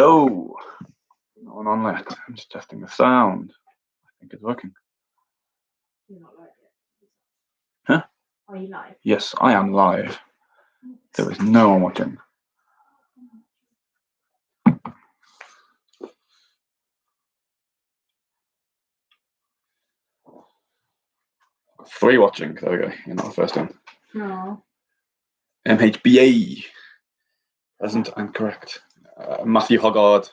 Oh, not one on yet. I'm just testing the sound. I think it's working. You're not live yet. Huh? Are you live? Yes, I am live. There is no one watching. Three watching. There we go. You're not the first one. No. MHBA. Present and correct. Matthew Hoggard,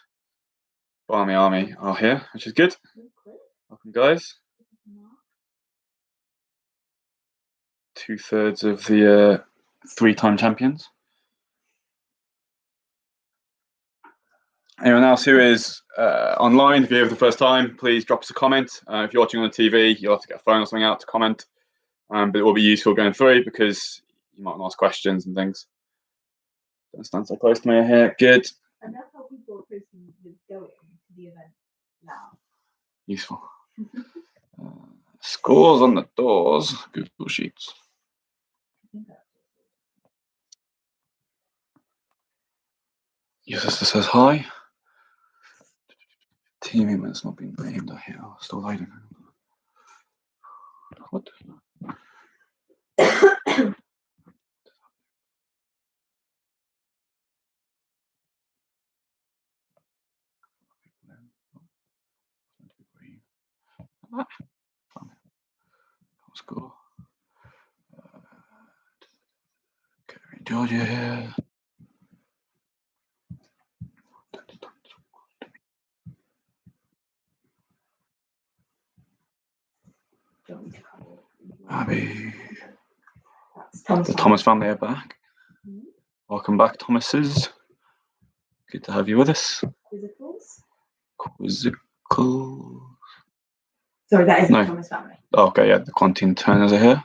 Barmy Army are here, which is good. Welcome, guys. 2/3 of the three-time champions. Anyone else who is online, if you're here for the first time, please drop us a comment. If you're watching on the TV, you'll have to get a phone or something out to comment. But it will be useful going through because you might ask questions and things. Don't stand so close to me here. Good. And that's how people are posting with going to the event now. Useful. Scores on the doors. Google Sheets. Your sister says hi. Team email's not been named. I hear. Still loading. What? Score. Okay, Georgia here. Abby. The Thomas family are back. Welcome back, Thomases. Good to have you with us. Quizzicals. Sorry, that is the Thomas family. Okay, yeah, the Quantine Turners are here.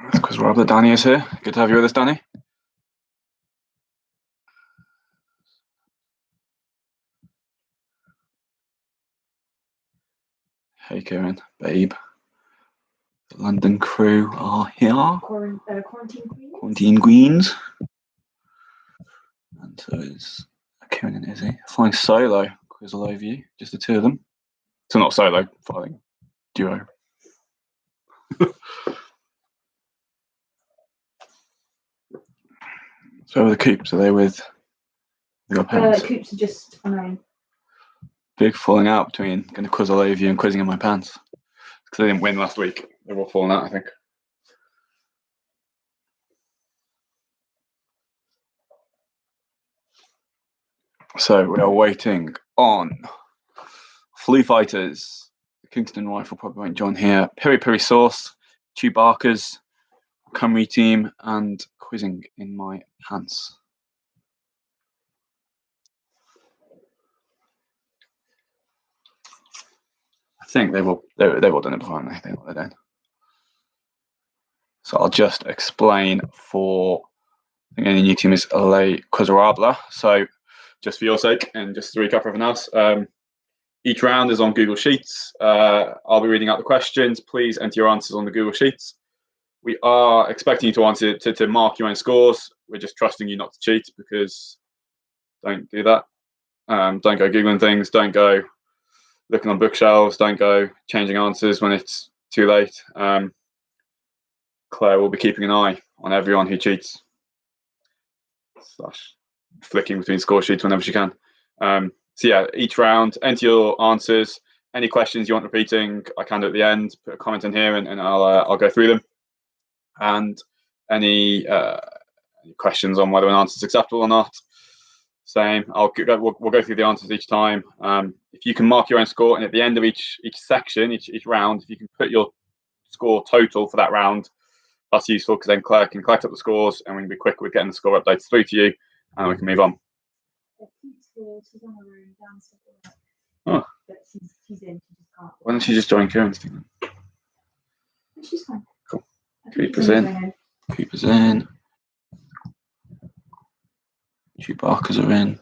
That's because Robert Danny is here. Good to have you with us, Danny. Hey, Kieran, babe. The London crew are here. Quarantine Queens. And so is Kieran and Izzy. Flying solo, Quizzle overview. Just the two of them. So not solo, flying duo. So are the Coops, are they with your parents? Coops are just on their own. Big falling out between going to Quizzle overview and quizzing in my pants. Because they didn't win last week. They were all falling out, I think. So we are waiting on Flu Fighters. The Kingston Rifle probably won't join here. Piri Piri Sauce, Chewbacca's, Cymru team, and quizzing in my pants. I think they've all done it before, haven't they? They know what they're doing. So I'll just explain for, I think any new team is Le Quizarabla. So just for your sake, and just to recap for everyone else, each round is on Google Sheets. I'll be reading out the questions. Please enter your answers on the Google Sheets. We are expecting you to answer to mark your own scores. We're just trusting you not to cheat, because don't do that. Don't go Googling things. Don't go looking on bookshelves. Don't go changing answers when it's too late. Claire will be keeping an eye on everyone who cheats. / flicking between score sheets whenever she can. So yeah, each round, enter your answers. Any questions you want repeating, I can do at the end. Put a comment in here, and I'll go through them. And any questions on whether an answer is acceptable or not, same. We'll go through the answers each time. If you can mark your own score, and at the end of each section, each round, if you can put your score total for that round, that's useful, because then Claire can collect up the scores, and we can be quick with getting the score updates through to you, and we can move on. Oh. She's in. She just can't. Why don't you just join Kieran's team then? She's fine. Cool. Cooper's in. Cooper's in. Chewbacca's are in.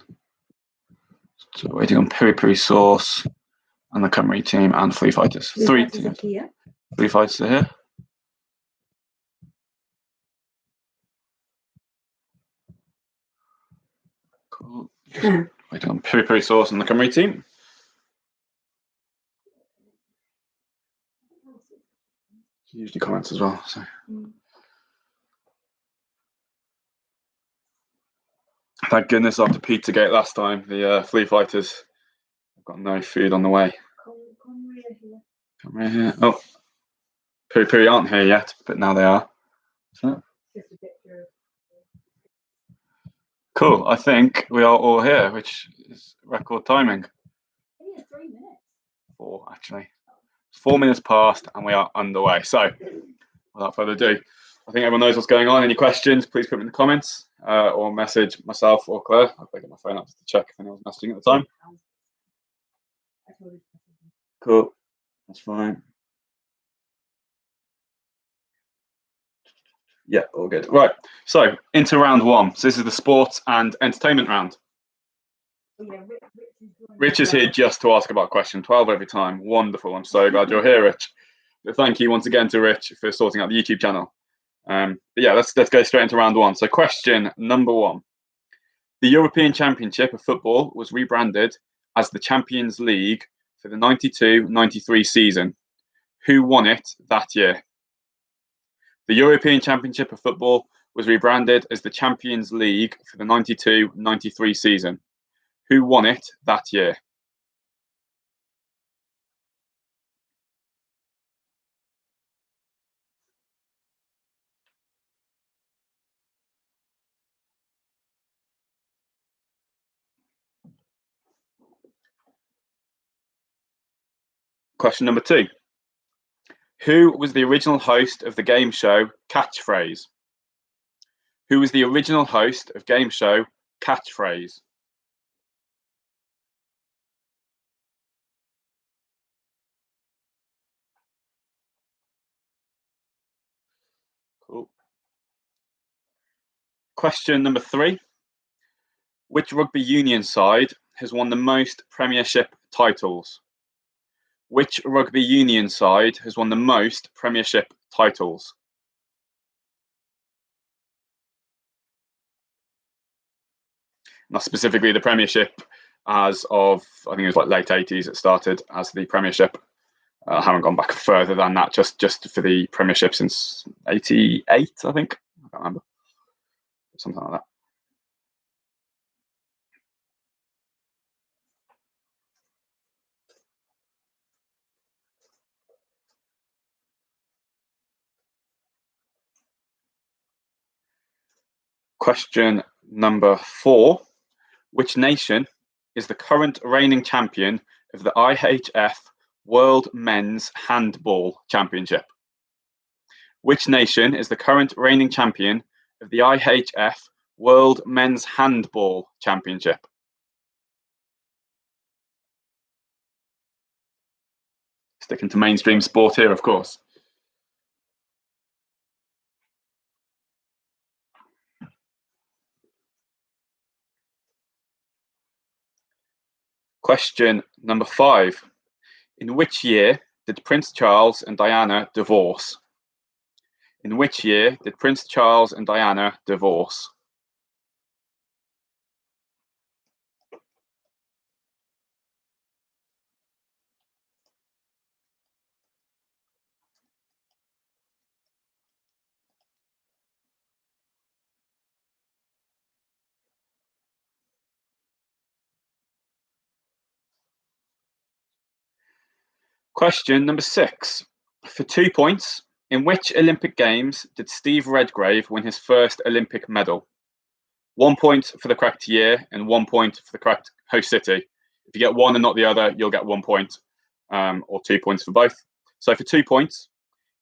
So we're waiting on Piri Piri Sauce, And the Cymru team and Flea Fighters. Three teams. Flea Fighters are here. Cool. Waiting on Piri Piri Sauce and the Cymru team. Usually comments as well. So. Thank goodness after Pizzagate last time, the Flea Fighters have got no food on the way. Come here. Oh, Piri Piri aren't here yet, but now they are. So. Cool. I think we are all here, which is record timing. 3 minutes. 4 actually. 4 minutes past, and we are underway. So, without further ado, I think everyone knows what's going on. Any questions, please put them in the comments or message myself or Claire. I'll pick my phone up to check if anyone's messaging at the time. Cool. That's fine. Yeah, all good. Right. So, into round 1. So, this is the sports and entertainment round. Rich is here just to ask about question 12 every time. Wonderful. I'm so glad you're here, Rich. But thank you once again to Rich for sorting out the YouTube channel. But yeah, let's go straight into round 1. So question number 1. The European Championship of Football was rebranded as the Champions League for the 92-93 season. Who won it that year? The European Championship of Football was rebranded as the Champions League for the 92-93 season. Who won it that year? Question number 2. Who was the original host of the game show Catchphrase? Who was the original host of game show Catchphrase? Cool. Question number 3. Which rugby union side has won the most Premiership titles? Which rugby union side has won the most Premiership titles? Not specifically the Premiership, as of, I think it was like late 80s it started as the Premiership. I haven't gone back further than that, just for the Premiership since 88, I think. I can't remember. Something like that. Question number 4. Which nation is the current reigning champion of the IHF World Men's Handball Championship? Which nation is the current reigning champion of the IHF World Men's Handball Championship? Sticking to mainstream sport here, of course. Question number 5. In which year did Prince Charles and Diana divorce? In which year did Prince Charles and Diana divorce? Question number 6. For 2 points, in which Olympic Games did Steve Redgrave win his first Olympic medal? 1 point for the correct year and 1 point for the correct host city. If you get one and not the other, you'll get 1 point, or 2 points for both. So for 2 points,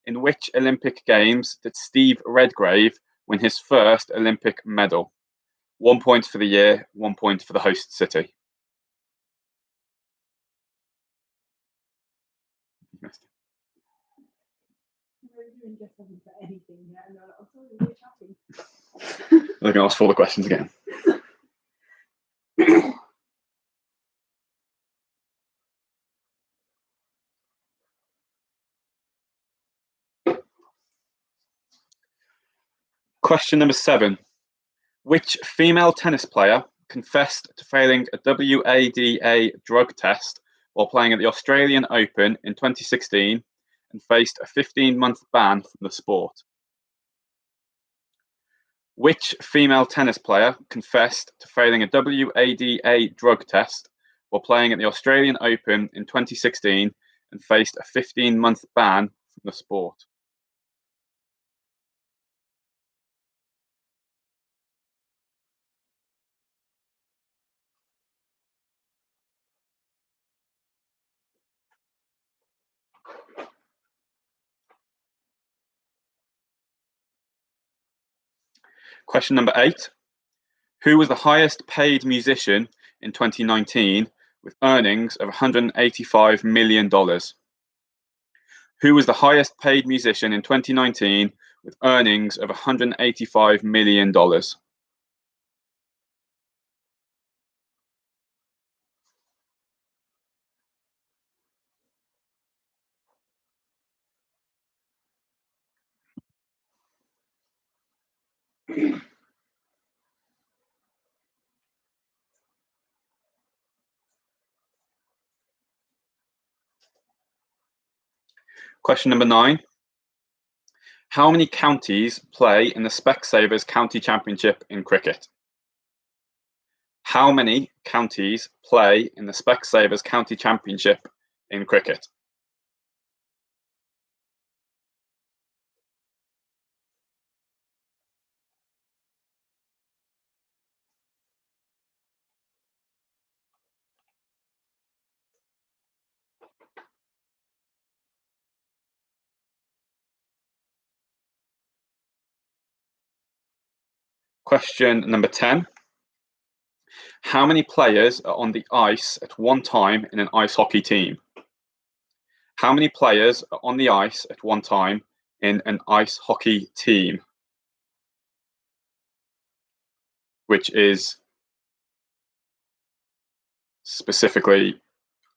in which Olympic Games did Steve Redgrave win his first Olympic medal? 1 point for the year, 1 point for the host city. They're going to ask 4 the questions again. Question number 7. Which female tennis player confessed to failing a WADA drug test while playing at the Australian Open in 2016 and faced a 15-month ban from the sport? Which female tennis player confessed to failing a WADA drug test while playing at the Australian Open in 2016 and faced a 15-month ban from the sport? Question number 8. Who was the highest paid musician in 2019 with earnings of $185 million? Who was the highest paid musician in 2019 with earnings of $185 million? Question number 9. How many counties play in the Specsavers County Championship in cricket? How many counties play in the Specsavers County Championship in cricket? Question number 10. How many players are on the ice at one time in an ice hockey team? How many players are on the ice at one time in an ice hockey team? Which is specifically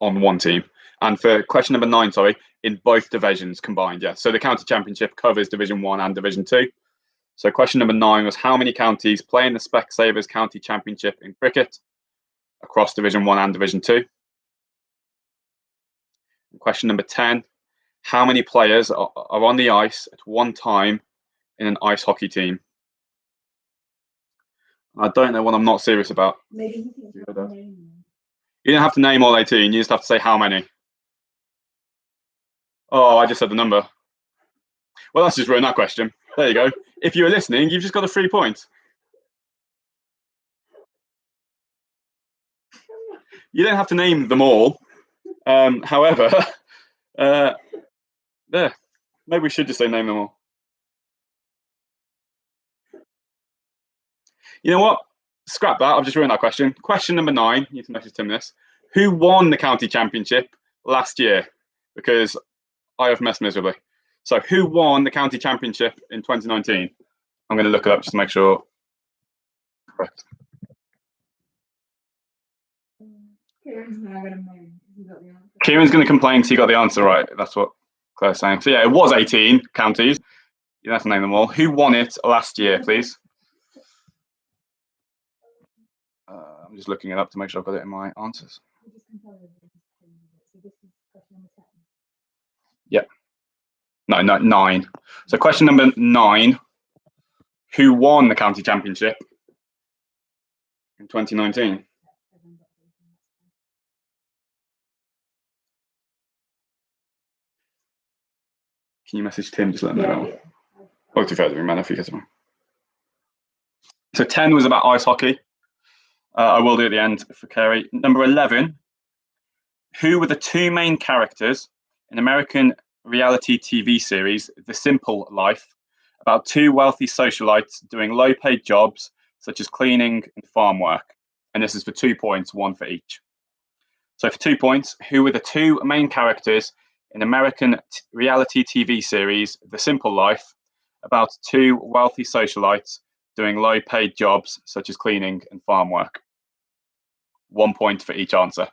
on one team. And for question number 9, sorry, in both divisions combined, yeah. So the county championship covers Division 1 and Division 2. So question number 9 was how many counties play in the Specsavers County Championship in cricket across Division 1 and Division 2? And question number 10, how many players are on the ice at one time in an ice hockey team? I don't know what I'm not serious about. Maybe he thinks you have to name them. You don't have to name all 18, you just have to say how many. Oh, I just said the number. Well, that's just ruined that question. There you go. If you were listening, you've just got a 3 points. You don't have to name them all. However, there. Maybe we should just say name them all. You know what? Scrap that. I've just ruined that question. Question number 9. You can message Tim this. Who won the county championship last year? Because I have messed miserably. So who won the county championship in 2019? I'm going to look it up just to make sure. Correct. Kieran's now going to moan because he got the answer. Kieran's going to complain because he got the answer right. That's what Claire's saying. So yeah, it was 18 counties. You don't have to name them all. Who won it last year, please? I'm just looking it up to make sure I've got it in my answers. We just can tell everybody so this is question number 10. Yep. No, 9. So question number 9. Who won the county championship in 2019? Can you message Tim? Just let him know. Well, to be fair, it doesn't matter if he gets it wrong. So 10 was about ice hockey. I will do at the end for Kerry. Number 11. Who were the 2 main characters in American reality TV series The Simple Life, about 2 wealthy socialites doing low-paid jobs such as cleaning and farm work? And this is for 2 points, 1 for each. So for 2 points, who were the 2 main characters in American reality TV series The Simple Life, about 2 wealthy socialites doing low-paid jobs such as cleaning and farm work? 1 point for each answer.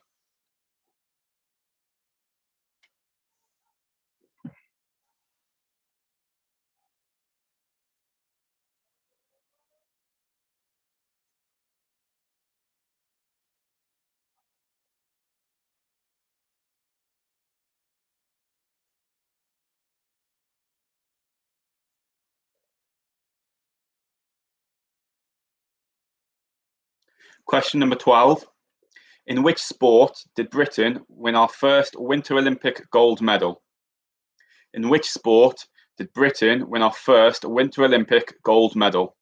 Question number 12. In which sport did Britain win our first Winter Olympic gold medal? In which sport did Britain win our first Winter Olympic gold medal?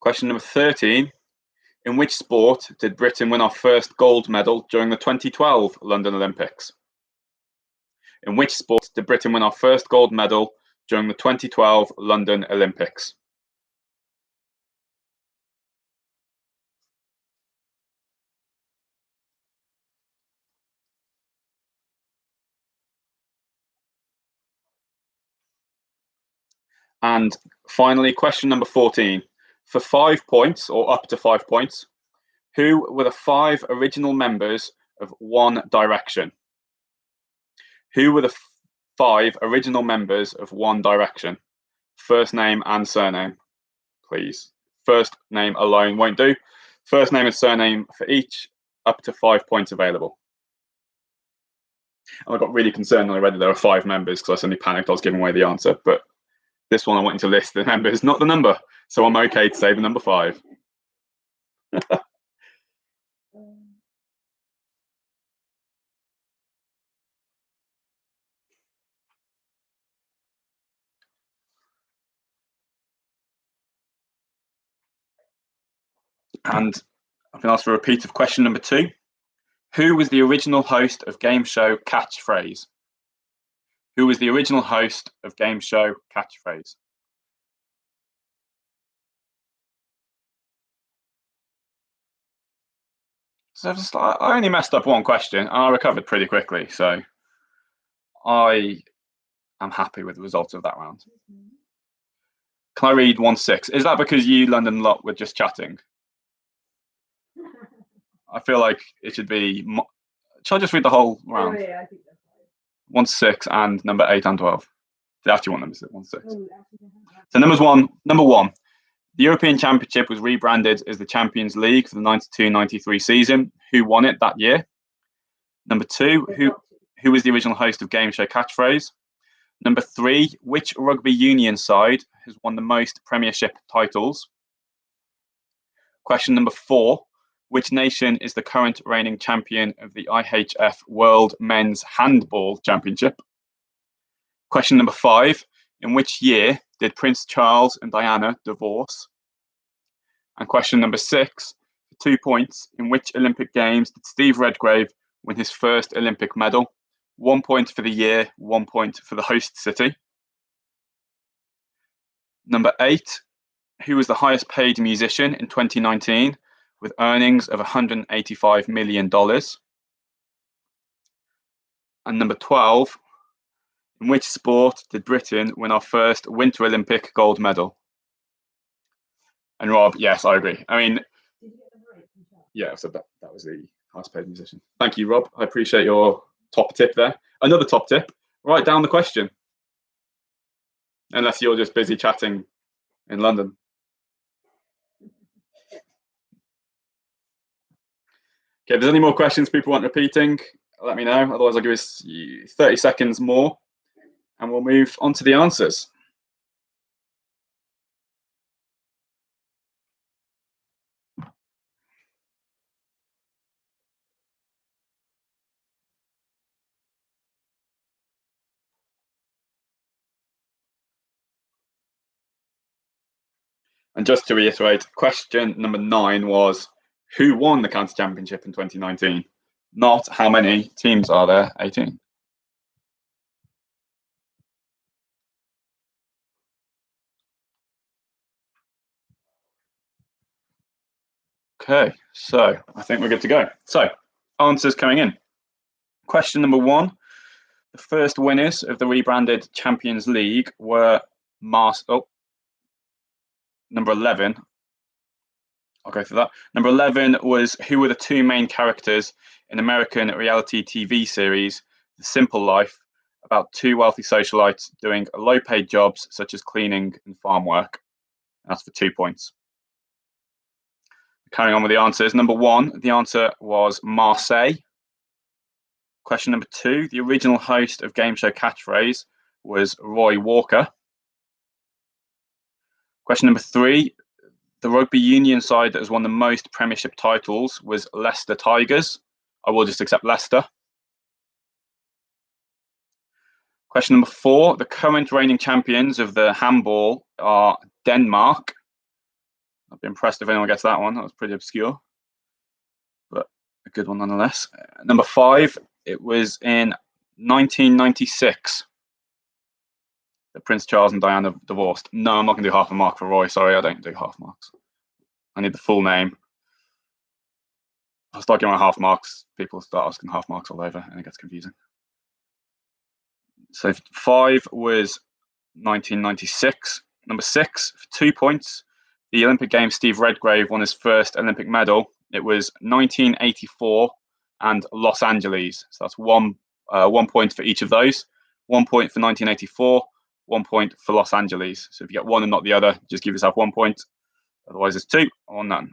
Question number 13. In which sport did Britain win our first gold medal during the 2012 London Olympics? In which sport did Britain win our first gold medal during the 2012 London Olympics? And finally, question number 14. For 5 points, or up to 5 points, who were the 5 original members of One Direction? Who were the 5 original members of One Direction? First name and surname, please. First name alone won't do. First name and surname for each, up to 5 points available. And I got really concerned when I read that there were 5 members because I suddenly panicked I was giving away the answer. But this one I want you to list the members, not the number. So I'm okay to say the number 5. And I've been asked for a repeat of question number 2. Who was the original host of game show Catchphrase? Who was the original host of game show Catchphrase? So I only messed up one question and I recovered pretty quickly. So I am happy with the results of that round. Can I read 1-6? Is that because you, London lot, were just chatting? I feel like it should be. Shall I just read the whole round? Oh, yeah, I think that's 1-6 and number 8 and 12. They actually want number 6, 1-6. right. So number one, the European Championship was rebranded as the Champions League for the 92-93 season. Who won it that year? Number 2, who was the original host of game show Catchphrase? Number 3, which rugby union side has won the most Premiership titles? Question number 4, which nation is the current reigning champion of the IHF World Men's Handball Championship? Question number 5, in which year did Prince Charles and Diana divorce? And question number 6, for 2 points, in which Olympic Games did Steve Redgrave win his first Olympic medal? 1 point for the year, 1 point for the host city. Number 8, who was the highest paid musician in 2019 with earnings of $185 million? And number 12, in which sport did Britain win our first Winter Olympic gold medal? And Rob, yes, I agree. I mean, yeah, so that was the highest paid musician. Thank you, Rob. I appreciate your top tip there. Another top tip, write down the question. Unless you're just busy chatting in London. Okay, if there's any more questions people want repeating, let me know. Otherwise, I'll give us 30 seconds more and we'll move on to the answers. And just to reiterate, question number 9 was, who won the county championship in 2019? Not how many teams are there, 18. Okay, so I think we're good to go. So, answers coming in. Question number 1, the first winners of the rebranded Champions League were number 11. I'll go through that. Number 11 was, who were the 2 main characters in American reality TV series The Simple Life, about 2 wealthy socialites doing low-paid jobs such as cleaning and farm work? That's for 2 points. carrying on with the answers. Number 1, the answer was Marseille. Question number 2, the original host of Game Show Catchphrase was Roy Walker. Question number 3, the rugby union side that has won the most Premiership titles was Leicester Tigers. I will just accept Leicester. Question number 4, the current reigning champions of the handball are Denmark. I'd be impressed if anyone gets that one. That was pretty obscure, but a good one nonetheless. Number 5, it was in 1996 that Prince Charles and Diana divorced. No, I'm not going to do half a mark for Roy. Sorry, I don't do half marks. I need the full name. I'll start giving half marks. People start asking half marks all over, and it gets confusing. So 5 was 1996. Number 6, for 2 points, the Olympic Games, Steve Redgrave won his first Olympic medal. It was 1984 and Los Angeles. So that's 1 point for each of those. 1 point for 1984, 1 point for Los Angeles. So if you get one and not the other, just give yourself 1 point. Otherwise, it's 2 or none.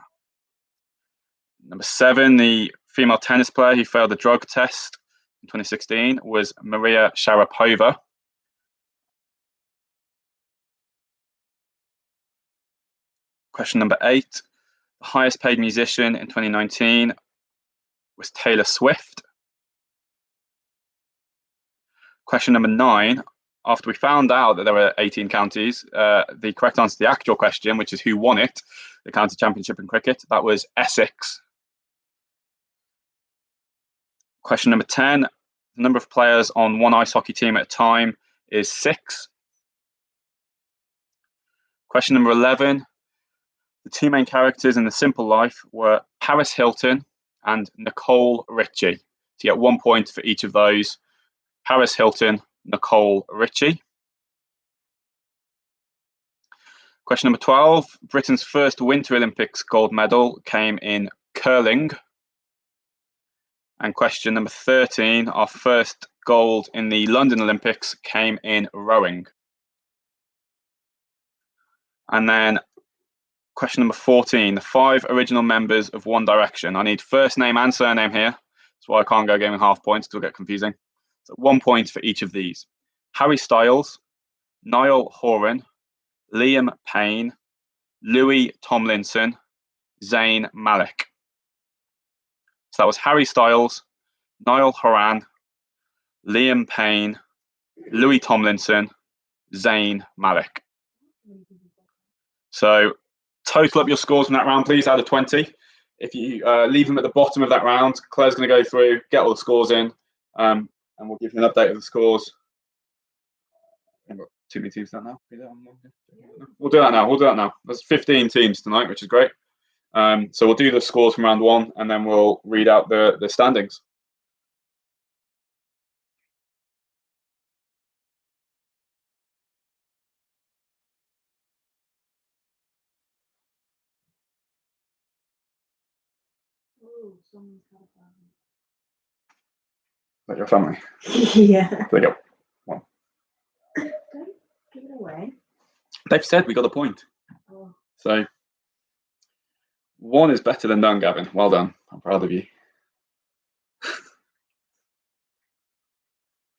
Number 7, the female tennis player who failed the drug test in 2016 was Maria Sharapova. Question number 8, the highest paid musician in 2019 was Taylor Swift. Question number 9, after we found out that there were 18 counties, the correct answer to the actual question, which is who won it, the county championship in cricket, that was Essex. Question number 10, the number of players on one ice hockey team at a time is 6. Question number 11, the 2 main characters in The Simple Life were Paris Hilton and Nicole Richie. So you get 1 point for each of those. Paris Hilton, Nicole Richie. Question number 12, Britain's first Winter Olympics gold medal came in curling. And question number 13, our first gold in the London Olympics came in rowing. And then question number 14, the 5 original members of One Direction. I need first name and surname here. That's why I can't go game in half points because it'll get confusing. So 1 point for each of these. Harry Styles, Niall Horan, Liam Payne, Louis Tomlinson, Zayn Malik. So that was Harry Styles, Niall Horan, Liam Payne, Louis Tomlinson, Zayn Malik. So total up your scores from that round, please, out of 20. If you leave them at the bottom of that round, Claire's going to go through, get all the scores in, and we'll give you an update of the scores. I've got too many teams done now. We'll do that now. There's 15 teams tonight, which is great. So we'll do the scores from round 1, and then we'll read out the standings. Oh, someone's got a family. Is that your family? Yeah. There you go. 1. Don't give it away. They've said we got a point. Oh. So 1 is better than none, Gavin. Well done. I'm proud of you.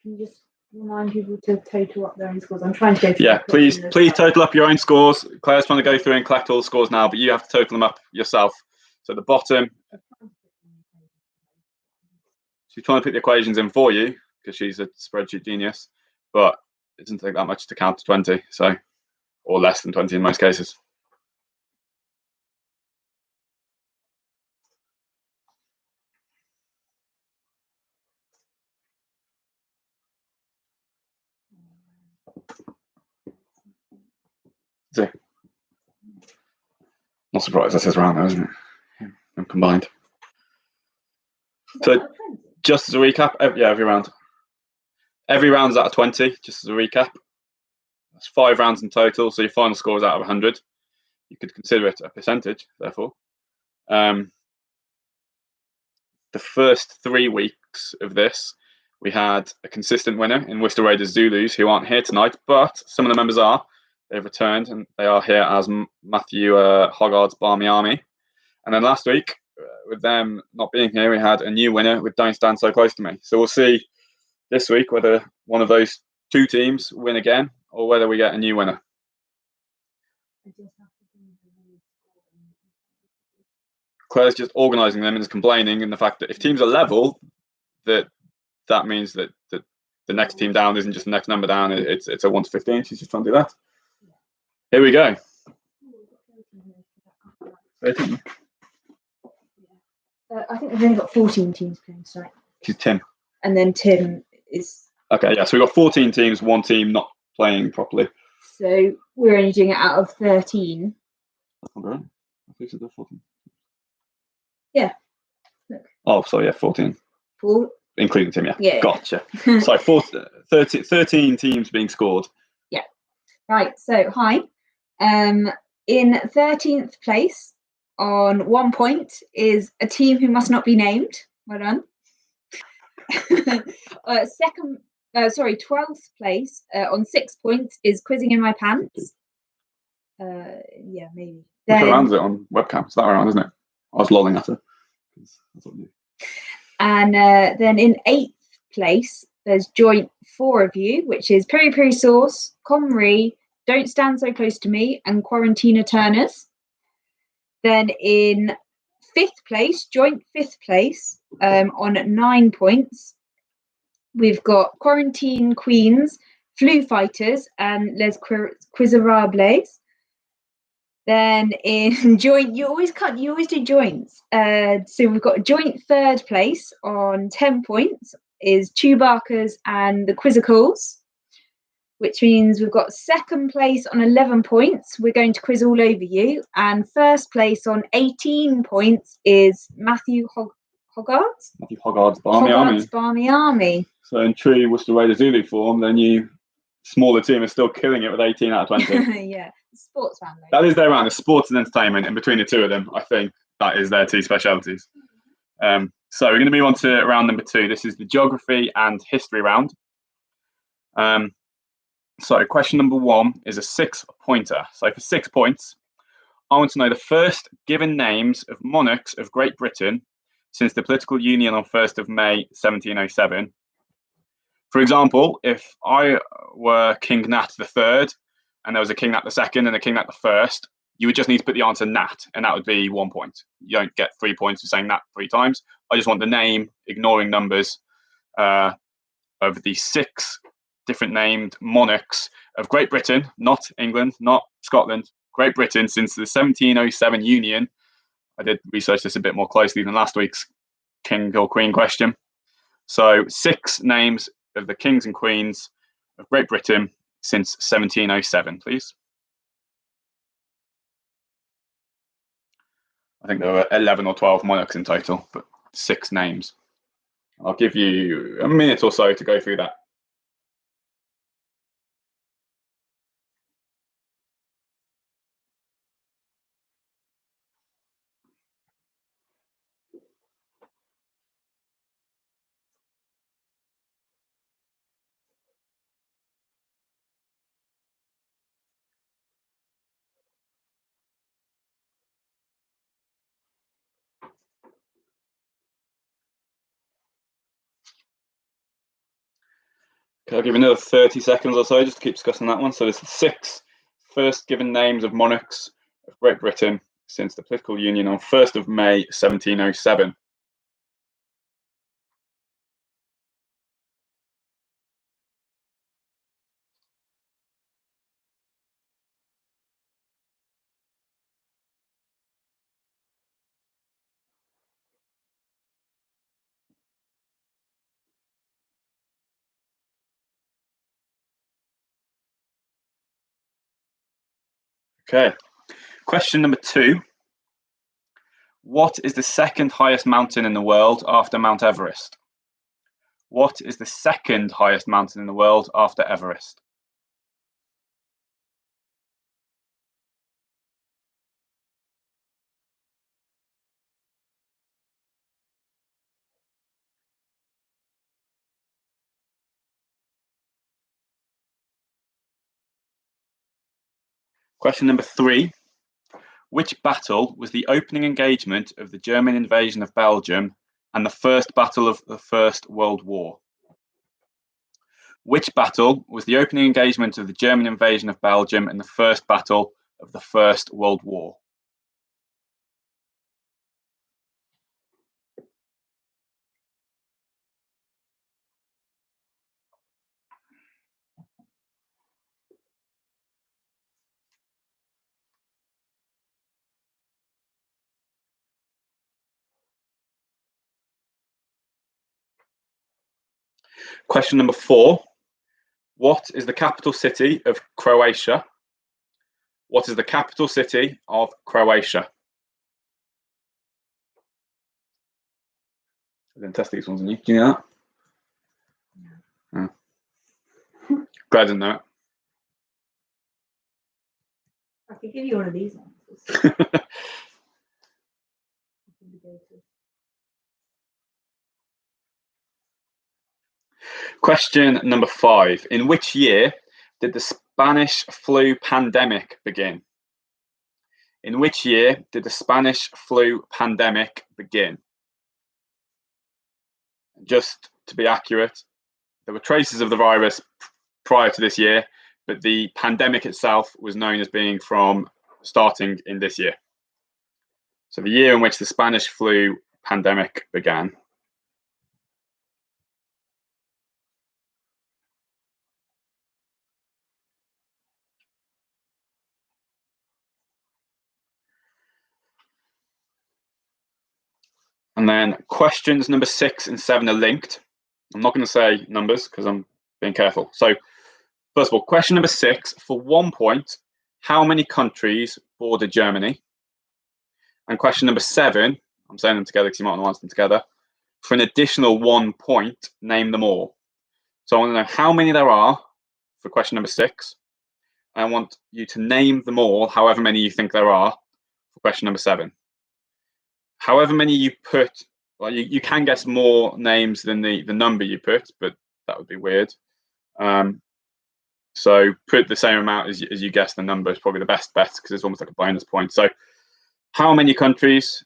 Can you just remind people to total up their own scores? I'm trying to go through. Yeah, please total up your own scores. Claire's trying to go through and collect all the scores now, but you have to total them up yourself. So the bottom, she's trying to put the equations in for you because she's a spreadsheet genius, but it doesn't take that much to count to 20, so, or less than 20 in most cases. See, not surprised that says round though, isn't it? Yeah, combined. So just as a recap, every round. Every round is out of 20, just as a recap. That's 5 rounds in total, so your final score is out of 100. You could consider it a percentage, therefore. The first 3 weeks of this, we had a consistent winner in Worcester Raiders Zulus who aren't here tonight, but some of the members are. They've returned, and they are here as Matthew Hoggard's Barmy Army. And then last week, with them not being here, we had a new winner with Don't Stand So Close to Me. So we'll see this week whether one of those two teams win again or whether we get a new winner. Claire's just organising them and is complaining in the fact that if teams are level, that means that the next team down isn't just the next number down. It's a 1 to 15. She's just trying to do that. Here we go. 13. I think we've only got 14 teams playing tonight. She's Tim. And then Tim is. Okay, yeah. So we've got 14 teams, one team not playing properly. So we're only doing it out of 13. That's not right. I think it's 14. Yeah. Look. Oh, sorry, yeah, 14. 4. Including Tim, yeah. Yeah. Gotcha. So 13 teams being scored. Yeah. Right, so hi. In 13th place on 1 point is a team who must not be named. Well done. 12th place on 6 points is Quizzing in My Pants. Yeah, maybe. Which round is it on webcam? It's that round, isn't it? I was lolling at her. That's what I do. And then in 8th place, there's joint 4 of you, which is Peri Peri Sauce, Comrie, Don't Stand So Close to Me, and Quarantina Turners. Then in 5th place, joint 5th place, on 9 points, we've got Quarantine Queens, Flu Fighters, and Les Quizerables. Then in joint, you always do joints. So we've got joint 3rd place on 10 points is Chewbacca's and the Quizzicals, which means we've got 2nd place on 11 points. We're going to quiz all over you. And 1st place on 18 points is Matthew Hoggard's. Matthew Hoggard's Barmy Army. So in true Worcester Raiders Zulu form, then you smaller team is still killing it with 18 out of 20. Yeah, sports round. That is their round. The sports and entertainment, and between the two of them, I think that is their two specialities. So we're going to move on to round number 2. This is the geography and history round. So question number 1 is a 6-pointer. So for 6 points, I want to know the first given names of monarchs of Great Britain since the political union on 1st of May 1707. For example, if I were King Nat III and there was a King Nat II and a King Nat I, you would just need to put the answer Nat, and that would be 1 point. You don't get 3 points for saying Nat 3 times. I just want the name, ignoring numbers, of the 6 different named monarchs of Great Britain, not England, not Scotland, Great Britain since the 1707 Union. I did research this a bit more closely than last week's King or Queen question. So 6 names of the kings and queens of Great Britain since 1707, please. I think there were 11 or 12 monarchs in total, but 6 names. I'll give you a minute or so to go through that. Okay, I'll give you another 30 seconds or so just to keep discussing that one. So there's 6 first given names of monarchs of Great Britain since the political union on 1st of May 1707. Okay, question number 2. What is the second highest mountain in the world after Mount Everest? What is the second highest mountain in the world after Everest? Question number 3. Which battle was the opening engagement of the German invasion of Belgium and the first battle of the First World War? Which battle was the opening engagement of the German invasion of Belgium and the first battle of the First World War? Question number 4. What is the capital city of Croatia? What is the capital city of Croatia? I didn't test these ones on you. Do you know that? No. Glad I didn't know it. I could give you one of these answers. Question number 5. In which year did the Spanish flu pandemic begin? In which year did the Spanish flu pandemic begin? Just to be accurate, there were traces of the virus prior to this year, but the pandemic itself was known as being from starting in this year. So the year in which the Spanish flu pandemic began. And then questions number 6 and 7 are linked. I'm not going to say numbers because I'm being careful. So first of all, question number 6, for 1 point, how many countries border Germany? And question number 7, I'm saying them together because you might want to answer them together. For an additional 1 point, name them all. So I want to know how many there are for question number 6. I want you to name them all, however many you think there are, for question number 7. However many you put, well, you can guess more names than the number you put, but that would be weird. So put the same amount as you guess the number is probably the best bet because it's almost like a bonus point. So how many countries?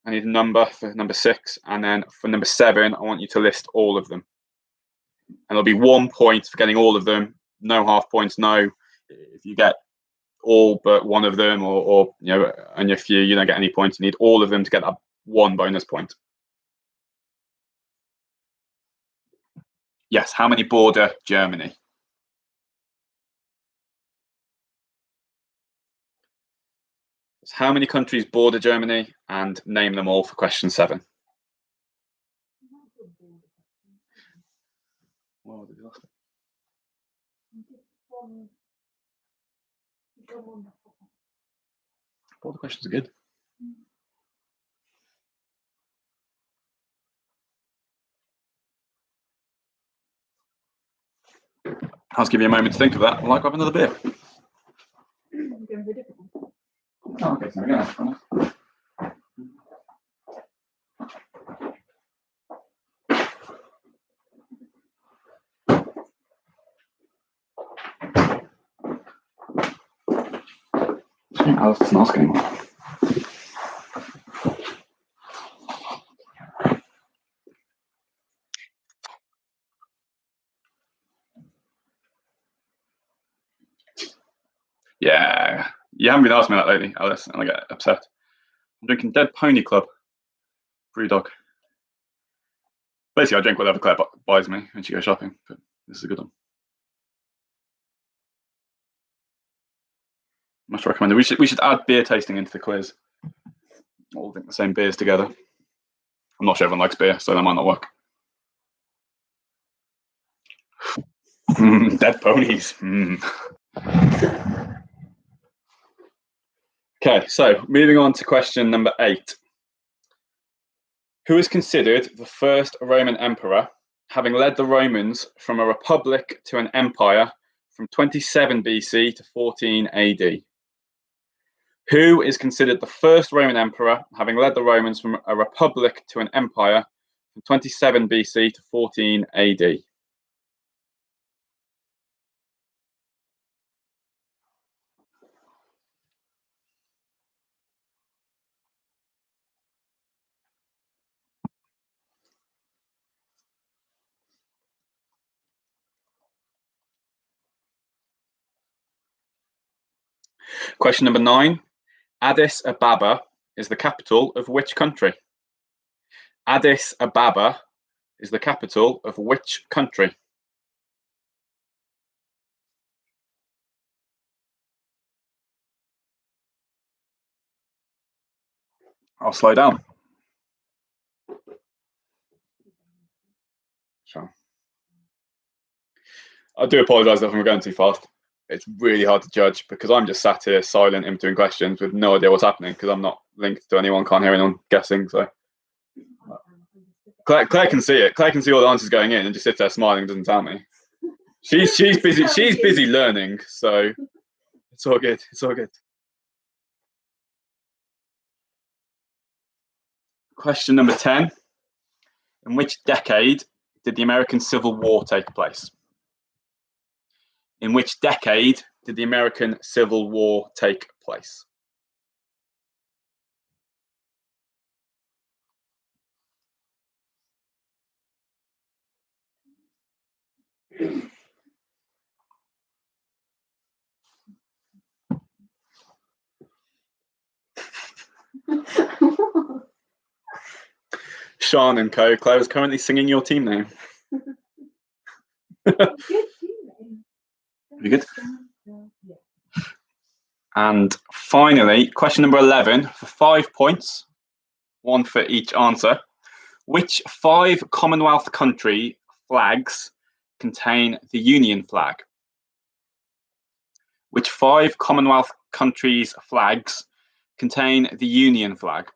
I need a number for number 6. And then for number 7, I want you to list all of them. And there'll be 1 point for getting all of them. No half points, no. If you get all but one of them or you know, and if you don't get any points, you need all of them to get that 1 bonus point. Yes, how many border Germany? So how many countries border Germany, and name them all for question 7. Well, all the questions are good. I'll just give you a moment to think of that. I'd like to have another beer. Oh, okay, so we're going to Alice doesn't ask anymore. Yeah, you haven't been asking me that lately, Alice, and I get upset. I'm drinking Dead Pony Club Brewdog. Basically, I drink whatever Claire buys me when she goes shopping, but this is a good one. Much recommended. We should add beer tasting into the quiz. All drink the same beers together. I'm not sure everyone likes beer, so that might not work. Dead ponies. Okay, so moving on to question number 8. Who is considered the first Roman emperor, having led the Romans from a republic to an empire from 27 BC to 14 AD? Who is considered the first Roman emperor, having led the Romans from a republic to an empire from 27 BC to 14 AD? Question number 9. Addis Ababa is the capital of which country? Addis Ababa is the capital of which country? I'll slow down. Sure. I do apologise if I'm going too fast. It's really hard to judge because I'm just sat here silent in between questions with no idea what's happening because I'm not linked to anyone, can't hear anyone guessing. So Claire can see it. Claire can see all the answers going in and just sits there smiling and doesn't tell me. She's busy. She's busy learning, so it's all good. It's all good. Question number 10. In which decade did the American Civil War take place? In which decade did the American Civil War take place? Sean and co. Claire is currently singing your team name. Very good. And finally, question number 11 for 5 points, 1 for each answer. Which 5 Commonwealth country flags contain the Union flag? Which 5 Commonwealth countries' flags contain the Union flag?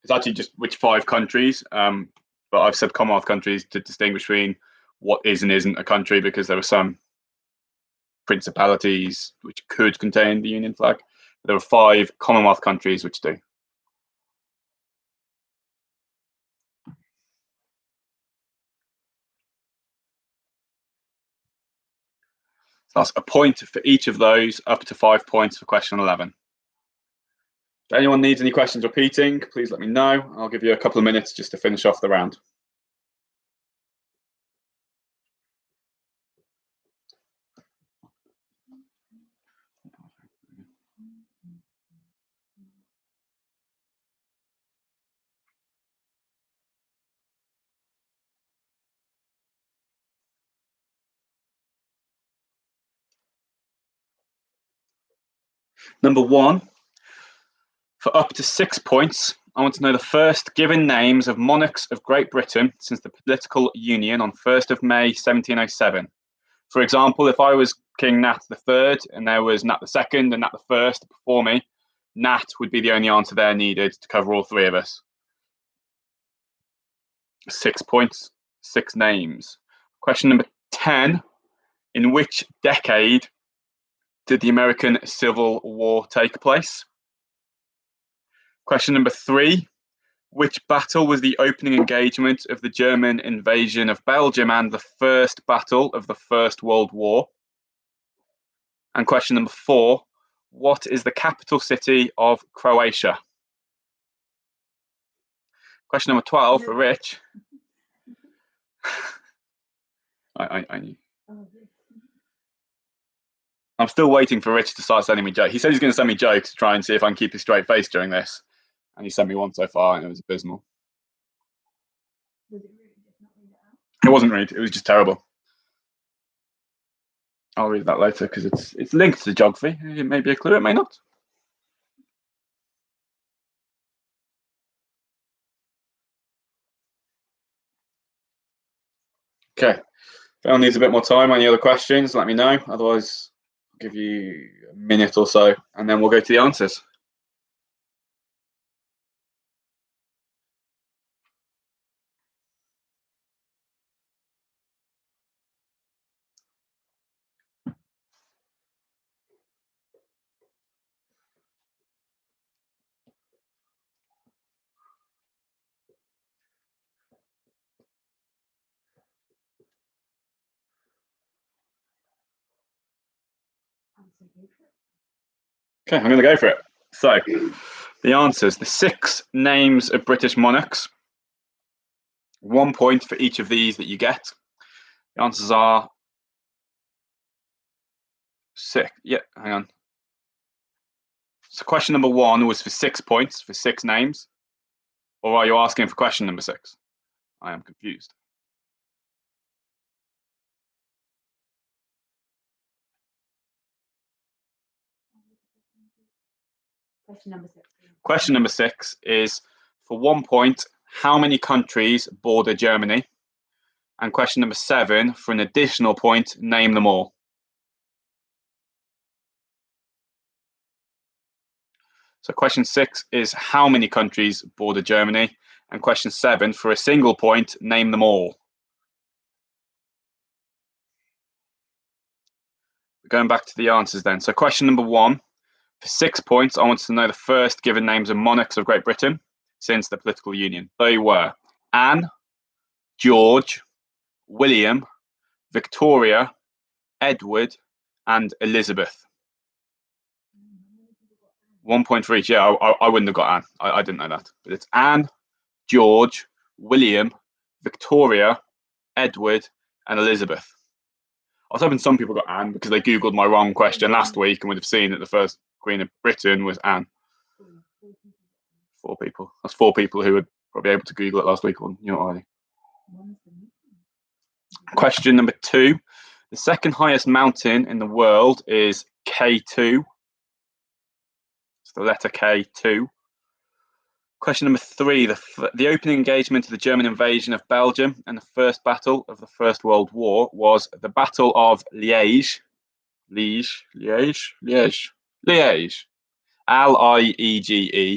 It's actually just which 5 countries, but I've said Commonwealth countries to distinguish between what is and isn't a country because there are some principalities which could contain the Union flag. There are 5 Commonwealth countries which do. So that's a point for each of those, up to 5 points for question 11. If anyone needs any questions repeating, please let me know. I'll give you a couple of minutes just to finish off the round. Number 1, for up to 6 points, I want to know the first given names of monarchs of Great Britain since the political union on 1st of May 1707. For example, if I was King Nat III and there was Nat II and Nat I before me, Nat would be the only answer there needed to cover all 3 of us. 6 points, 6 names. Question number 10, in which decade did the American Civil War take place? Question number 3, which battle was the opening engagement of the German invasion of Belgium and the first battle of the First World War? And question number 4, what is the capital city of Croatia? Question number 12 for Rich. I knew. I'm still waiting for Rich to start sending me jokes. He said he's going to send me jokes to try and see if I can keep a straight face during this. And he sent me one so far and it was abysmal. It wasn't read, it was just terrible. I'll read that later because it's linked to geography. It may be a clue, it may not. Okay. If anyone needs a bit more time, any other questions, let me know. Otherwise, I'll give you a minute or so and then we'll go to the answers. Okay, I'm going to go for it. So, the answers, the 6 names of British monarchs, 1 point for each of these that you get. The answers are 6. Yeah, hang on. So question number 1 was for 6 points for 6 names. Or are you asking for question number 6? I am confused. Question number 6. Question number 6 is for 1 point, how many countries border Germany? And question number 7, for an additional point, name them all. So question 6 is how many countries border Germany? And question 7, for a single point, name them all. Going back to the answers then. So question number 1, for 6 points, I wanted to know the first given names of monarchs of Great Britain since the political union. They were Anne, George, William, Victoria, Edward, and Elizabeth. 1 point for each. Yeah, I wouldn't have got Anne. I didn't know that. But it's Anne, George, William, Victoria, Edward, and Elizabeth. I was hoping some people got Anne because they Googled my wrong question last week and would have seen that the first Queen of Britain was Anne. 4 people. That's 4 people who were probably able to Google it last week. Or you know what I think. Question number 2. The second highest mountain in the world is K2. It's the letter K2. Question number 3. The opening engagement of the German invasion of Belgium and the first battle of the First World War was the Battle of Liège. Liège. Liege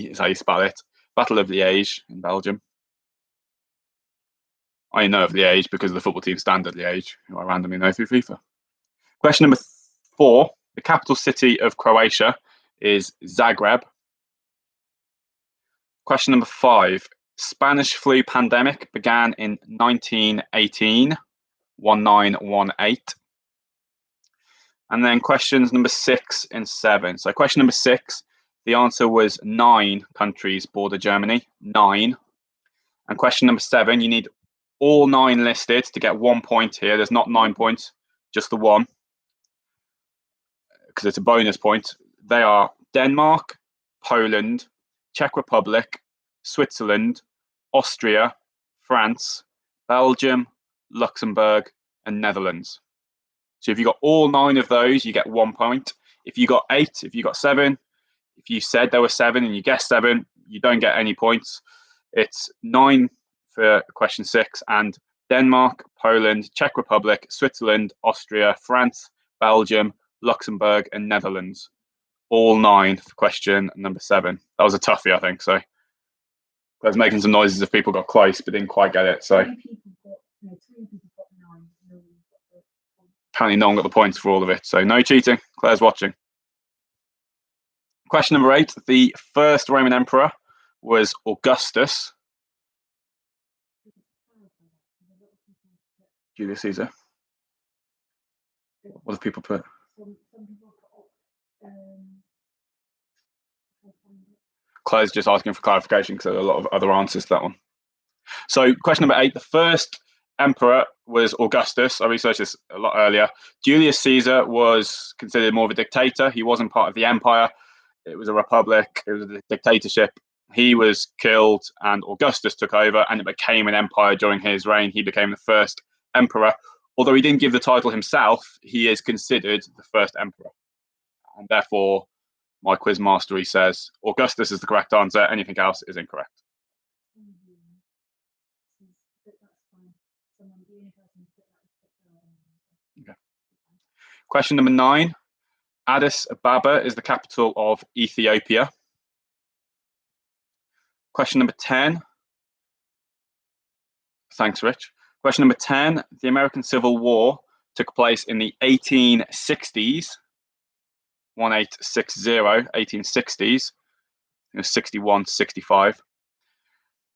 is how you spell it. Battle of Liège in Belgium. I know of Liège because of the football team Standard Liège, who I randomly know through FIFA. Question number 4. The capital city of Croatia is Zagreb. Question number 5. Spanish flu pandemic began in 1918, 1918. And then questions number 6 and 7. So question number 6, the answer was 9 countries border Germany, 9. And question number 7, you need all 9 listed to get 1 point here. There's not 9 points, just the 1, because it's a bonus point. They are Denmark, Poland, Czech Republic, Switzerland, Austria, France, Belgium, Luxembourg, and Netherlands. So if you got all 9 of those, you get 1 point. If you got 8, if you got 7, if you said there were 7 and you guessed 7, you don't get any points. It's 9 for question 6, and Denmark, Poland, Czech Republic, Switzerland, Austria, France, Belgium, Luxembourg, and Netherlands. All 9 for question number 7. That was a toughie, I think. So I was making some noises if people got close but didn't quite get it. So apparently no one got the points for all of it. So no cheating. Claire's watching. Question number 8. The first Roman emperor was Augustus. Julius Caesar. What do people put? Claire's just asking for clarification because there are a lot of other answers to that one. So question number 8, the first emperor was Augustus. I researched this a lot earlier. Julius Caesar was considered more of a dictator. He wasn't part of the empire. It was a republic. It was a dictatorship. He was killed and Augustus took over and it became an empire during his reign. He became the first emperor. Although he didn't give the title himself, he is considered the first emperor. And therefore, my quiz mastery says Augustus is the correct answer. Anything else is incorrect. Okay. Question number 9. Addis Ababa is the capital of Ethiopia. Question number 10. Thanks, Rich. Question number 10. The American Civil War took place in the 1860s. 1860, 1860s. It was 61 to 65.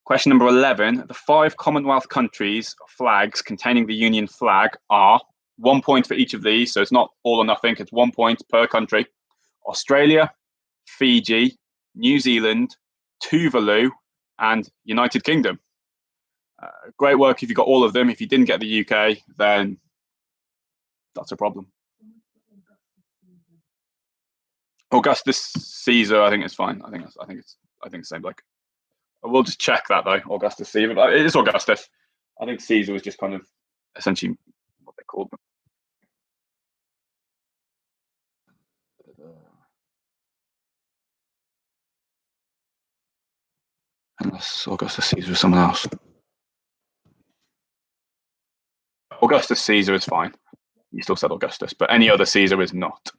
Question number 11. The 5 Commonwealth countries' flags containing the Union flag are 1 point for each of these. So it's not all or nothing. It's 1 point per country. Australia, Fiji, New Zealand, Tuvalu, and United Kingdom. Great work if you got all of them. If you didn't get the UK, then that's a problem. Augustus Caesar, I think it's fine. I think it's same. Like, we'll just check that though. Augustus Caesar, but it is Augustus. I think Caesar was just kind of essentially what they called them. Unless Augustus Caesar is someone else. Augustus Caesar is fine. You still said Augustus, but any other Caesar is not.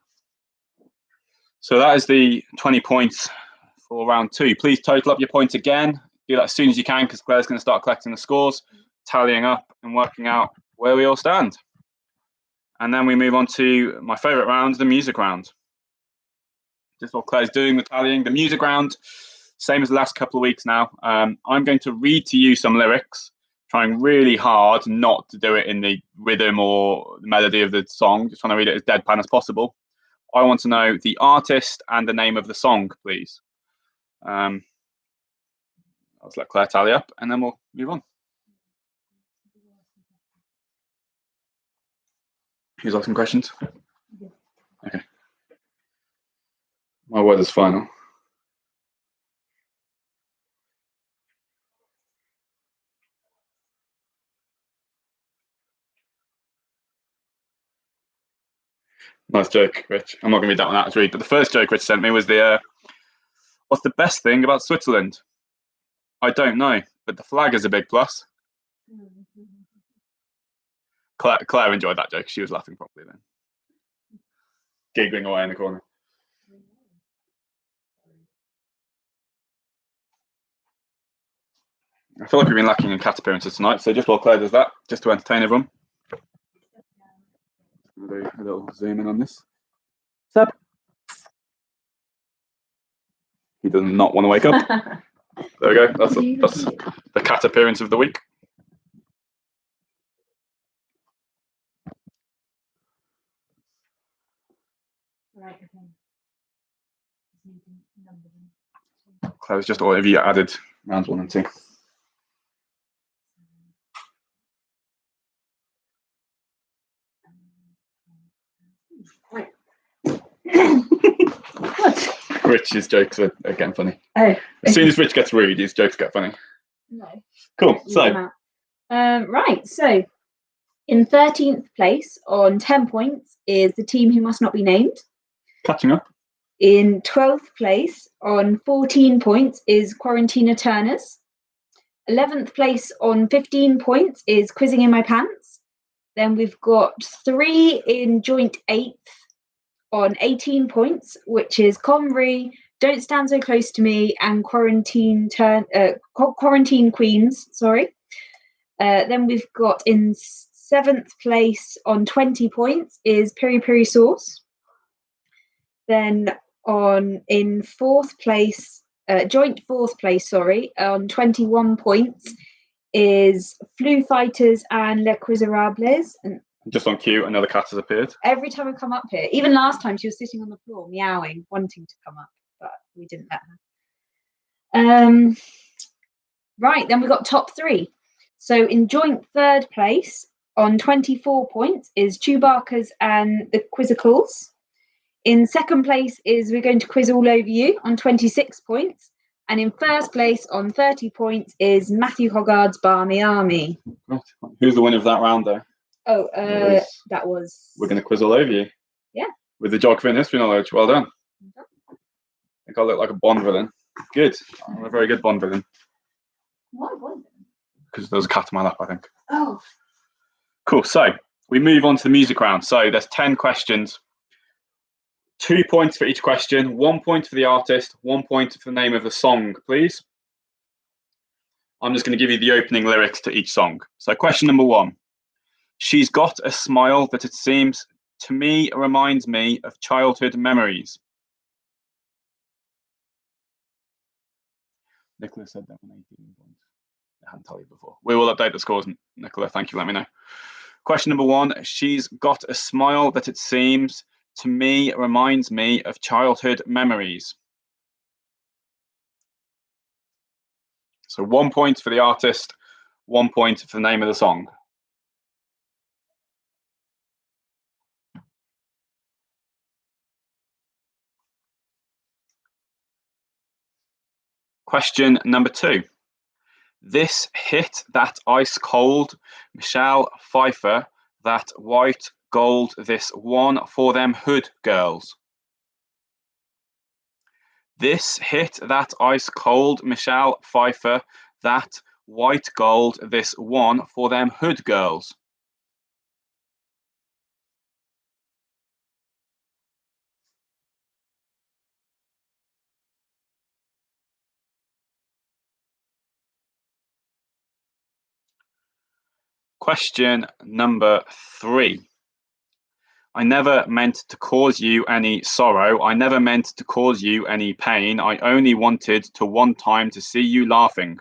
So that is the 20 points for round 2. Please total up your points again. Do that as soon as you can, because Claire's going to start collecting the scores, tallying up and working out where we all stand. And then we move on to my favourite round, the music round. Just while Claire's doing the tallying, the music round, same as the last couple of weeks now. I'm going to read to you some lyrics, trying really hard not to do it in the rhythm or the melody of the song, just trying to read it as deadpan as possible. I want to know the artist and the name of the song, please. Let's let Claire tally up, and then we'll move on. Who's asking questions? Okay. My word is final. Nice joke, Rich. I'm not going to read that one out to read, but the first joke Rich sent me was what's the best thing about Switzerland? I don't know, but the flag is a big plus. Claire enjoyed that joke. She was laughing properly then. Giggling away in the corner. I feel like we've been lacking in cat appearances tonight, so just while Claire does that, just to entertain everyone. I'll do a little zoom in on this. Seb. He does not want to wake up. There we go. That's the cat appearance of the week. Claire's just all of you added rounds 1 and 2. Rich's jokes are getting funny. Oh. As soon as Rich gets rude, his jokes get funny. No. Cool. So. Right. So, in 13th place on 10 points is the team who must not be named. Catching up. In 12th place on 14 points is Quarantina Turners. 11th place on 15 points is Quizzing in My Pants. Then we've got 3 in joint 8th on 18 points, which is Comrie, Don't Stand So Close to Me, and Quarantine Queens. Sorry. Then we've got in 7th place on 20 points is Piri Piri Sauce. Then in 4th place, joint 4th place, on 21 points is Flu Fighters and Les Miserables. And just on cue, another cat has appeared. Every time I come up here, even last time she was sitting on the floor meowing, wanting to come up, but we didn't let her. Right, then we got top 3. So in joint 3rd place on 24 points is Chewbacca's and the Quizzicals. In 2nd place is We're Going to Quiz All Over You on 26 points. And in 1st place on 30 points is Matthew Hoggard's Barmy Army. Who's the winner of that round, though? Oh, that was... We're Going to Quiz All Over You. Yeah. With the geography and history knowledge. Well done. I think I look like a Bond villain. Good. I'm a very good Bond villain. Why Bond villain? Because there was a cat in my lap, I think. Oh. Cool. So we move on to the music round. So there's 10 questions. 2 points for each question, 1 point for the artist, 1 point for the name of the song, please. I'm just going to give you the opening lyrics to each song. So question number 1. She's got a smile that it seems to me reminds me of childhood memories. Nicola said that one 18 points. I hadn't told you before. We will update the scores, Nicola. Thank you. Let me know. Question number 1. She's got a smile that it seems to me reminds me of childhood memories. So 1 point for the artist, 1 point for the name of the song. Question number 2. This hit that ice cold, Michelle Pfeiffer, that white gold, this one for them hood girls. This hit that ice cold, Michelle Pfeiffer, that white gold, this one for them hood girls. Question number 3. I never meant to cause you any sorrow. I never meant to cause you any pain. I only wanted to one time to see you laughing.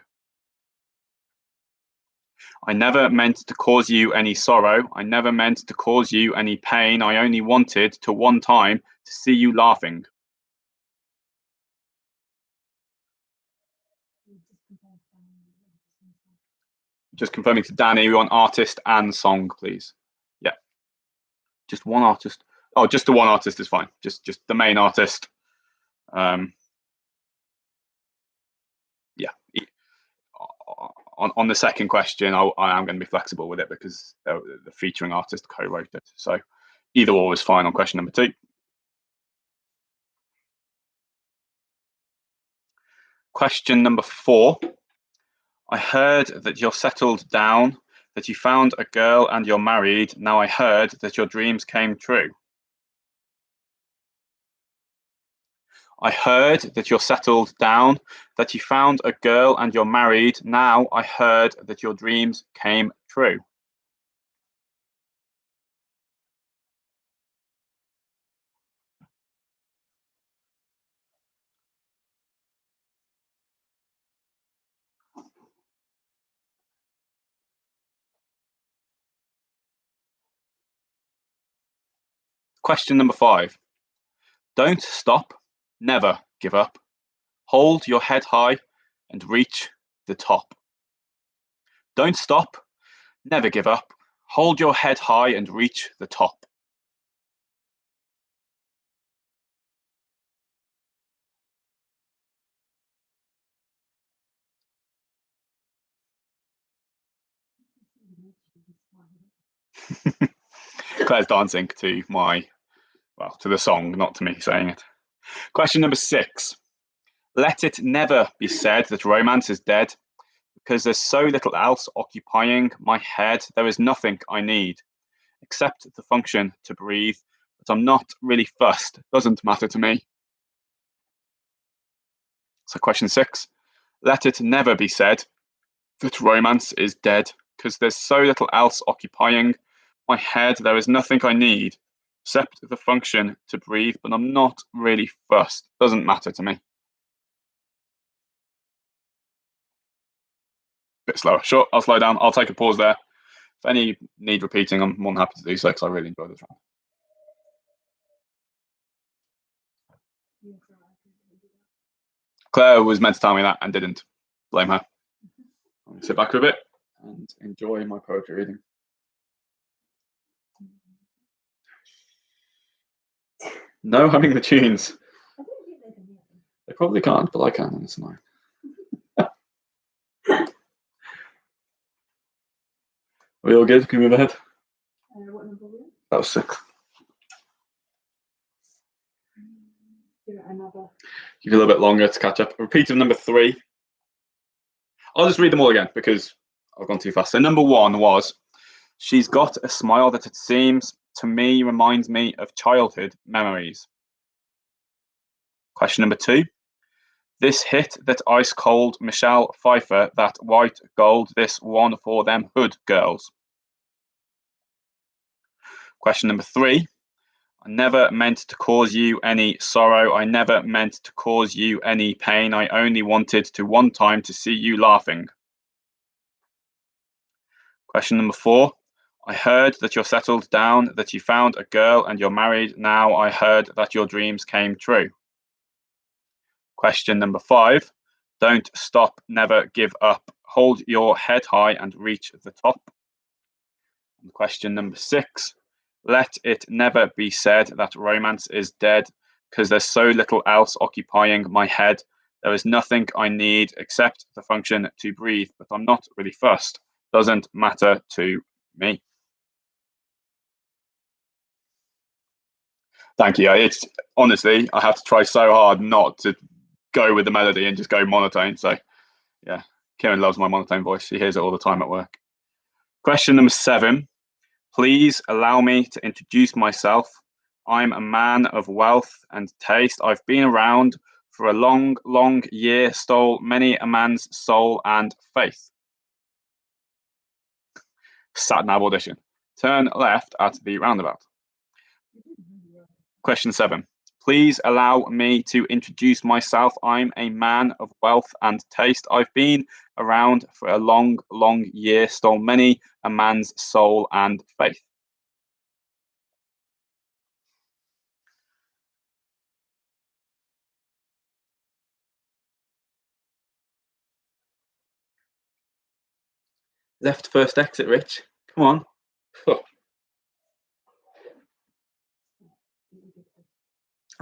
I never meant to cause you any sorrow. I never meant to cause you any pain. I only wanted to one time to see you laughing. Just confirming to Danny, we want artist and song, please. Yeah. Just one artist. Oh, just the one artist is fine. Just the main artist. Yeah. On the second question, I am going to be flexible with it because the featuring artist co-wrote it. So either or is fine on question number 2. Question number 4. I heard that you're settled down, that you found a girl and you're married. Now I heard that your dreams came true. I heard that you're settled down, that you found a girl and you're married. Now I heard that your dreams came true. Question number 5. Don't stop, never give up. Hold your head high and reach the top. Don't stop, never give up. Hold your head high and reach the top. Claire's dancing to to the song, not to me saying it. Question number 6. Let it never be said that romance is dead, because there's so little else occupying my head. There is nothing I need except the function to breathe, but I'm not really fussed. It doesn't matter to me. So question 6. Let it never be said that romance is dead, because there's so little else occupying my head. There is nothing I need except the function to breathe, but I'm not really fussed. Doesn't matter to me. Bit slower. Sure, I'll slow down. I'll take a pause there. If any need repeating, I'm more than happy to do so because I really enjoy this round. Claire was meant to tell me that and didn't. Blame her. I'm going to sit back for a bit and enjoy my poetry reading. No humming the tunes. They probably can't, but I can, and it's annoying. Are we all good? Can we move ahead? What number were you? That was 6. Give it another. Give you a little bit longer to catch up. Repeat of number 3. I'll just read them all again because I've gone too fast. So number 1 was, she's got a smile that it seems to me reminds me of childhood memories. Question number 2. This hit that ice cold, Michelle Pfeiffer, that white gold, this one for them hood girls. Question number 3. I never meant to cause you any sorrow. I never meant to cause you any pain. I only wanted to one time to see you laughing. Question number 4. I heard that you're settled down, that you found a girl and you're married. Now I heard that your dreams came true. Question number 5. Don't stop, never give up. Hold your head high and reach the top. And question number 6. Let it never be said that romance is dead, because there's so little else occupying my head. There is nothing I need except the function to breathe, but I'm not really fussed. Doesn't matter to me. Thank you. It's honestly, I have to try so hard not to go with the melody and just go monotone. So, yeah, Kieran loves my monotone voice. She hears it all the time at work. Question number 7. Please allow me to introduce myself. I'm a man of wealth and taste. I've been around for a long, long year, stole many a man's soul and faith. Sat nav audition. Turn left at the roundabout. Question 7. Please allow me to introduce myself. I'm a man of wealth and taste. I've been around for a long, long year, stole many a man's soul and faith. Left first exit, Rich. Come on.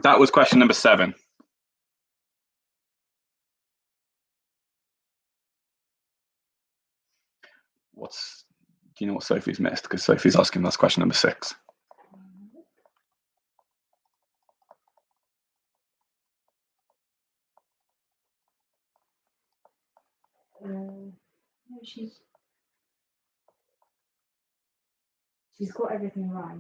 That was question number 7. Do you know what Sophie's missed? Because Sophie's asking us question number 6. No, she's got everything right,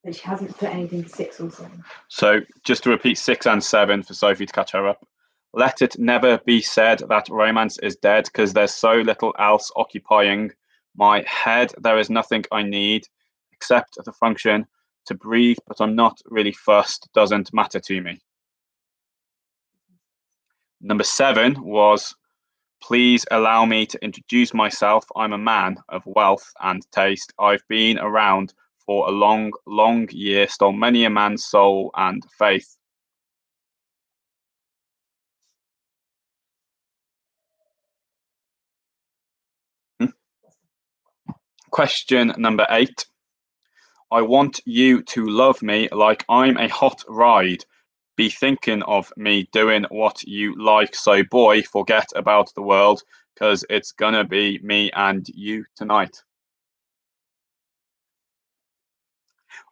but she hasn't put anything for 6 or 7. So just to repeat 6 and 7 for Sophie to catch her up. Let it never be said that romance is dead, because there's so little else occupying my head. There is nothing I need except the function to breathe, but I'm not really fussed. Doesn't matter to me. Number 7 was, please allow me to introduce myself. I'm a man of wealth and taste. I've been around for a long, long year, stole many a man's soul and faith. Question number 8. I want you to love me like I'm a hot ride. Be thinking of me doing what you like. So boy, forget about the world, because it's gonna be me and you tonight.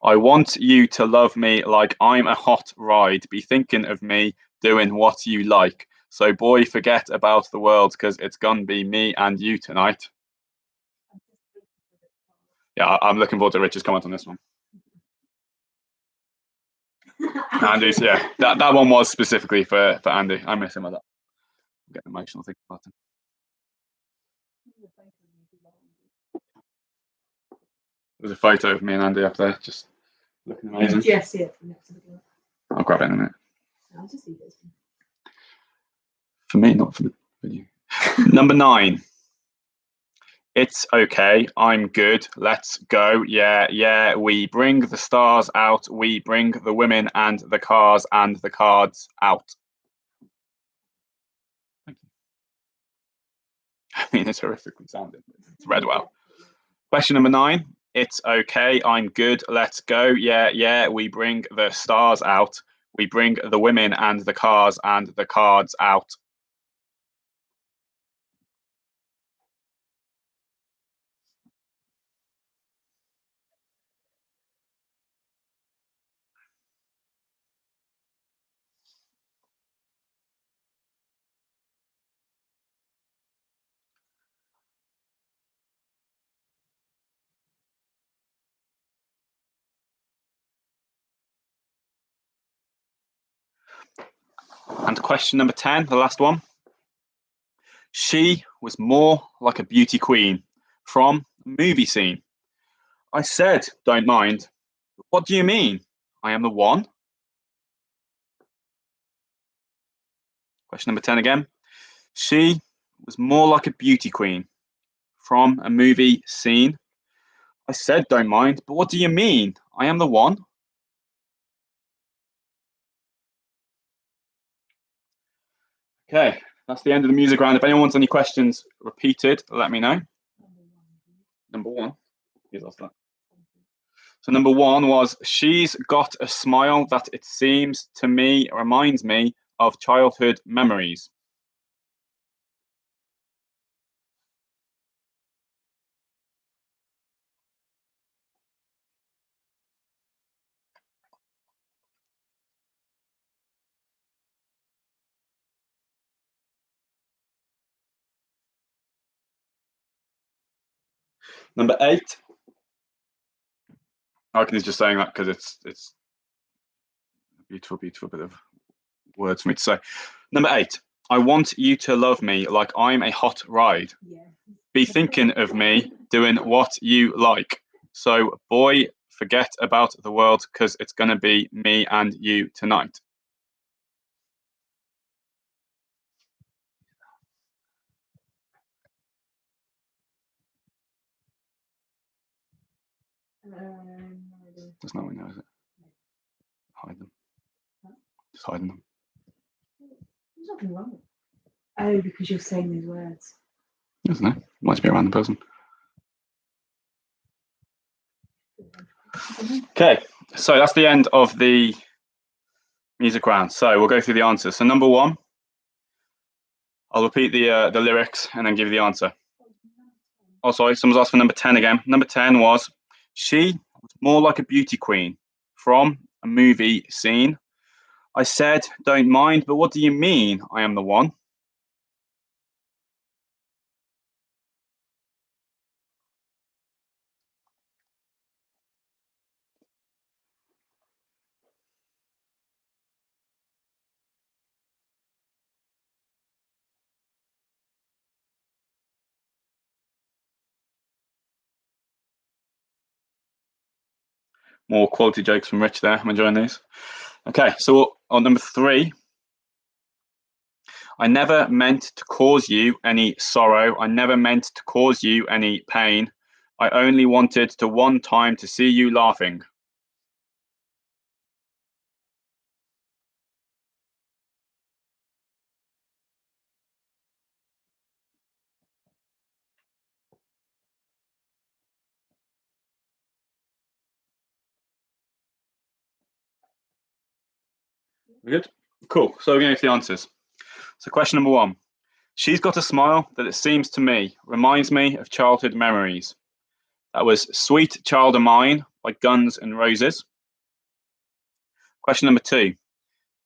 I want you to love me like I'm a hot ride. Be thinking of me doing what you like. So boy, forget about the world, because it's gonna be me and you tonight. Yeah, I'm looking forward to Rich's comment on this one. Andy's, yeah, that one was specifically for Andy. I miss him with that. I'm getting emotional thinking about him. There's a photo of me and Andy up there, just looking amazing. Yes, yeah. I'll grab it in a minute. I'll just leave this. For me, not for the video. Number 9. It's okay. I'm good. Let's go. Yeah, yeah. We bring the stars out. We bring the women and the cars and the cards out. Thank you. I mean, it's horrifically sounding. It's read well. Question number 9. It's okay. I'm good. Let's go. Yeah, yeah. We bring the stars out. We bring the women and the cars and the cards out. And question number 10, the last one. She was more like a beauty queen from a movie scene. I said, don't mind. What do you mean? I am the one. Question number 10 again. She was more like a beauty queen from a movie scene. I said, don't mind. But what do you mean? I am the one. Okay, that's the end of the music round. If anyone wants any questions repeated, let me know. Number 1. Here's that. So number 1 was, she's got a smile that it seems to me reminds me of childhood memories. Number 8. I reckon he's just saying that because it's a beautiful, beautiful bit of words for me to say. Number 8. I want you to love me like I'm a hot ride. Yeah. Be thinking of me, doing what you like. So, boy, forget about the world because it's going to be me and you tonight. There's no one knows it. Hide them. Just hiding them. There's nothing wrong. Oh, because you're saying these words. Isn't it? Must be a random person. Okay, so that's the end of the music round. So we'll go through the answers. So number 1, I'll repeat the lyrics and then give you the answer. Oh, sorry, someone's asked for number 10 again. Number 10 was, she was more like a beauty queen from a movie scene. I said, don't mind, but what do you mean I am the one? More quality jokes from Rich there. I'm enjoying these. Okay, so on number 3, I never meant to cause you any sorrow. I never meant to cause you any pain. I only wanted to one time to see you laughing. We're good? Cool. So we're going to the answers. So question number 1. She's got a smile that it seems to me reminds me of childhood memories. That was Sweet Child of Mine by Guns N' Roses. Question number 2.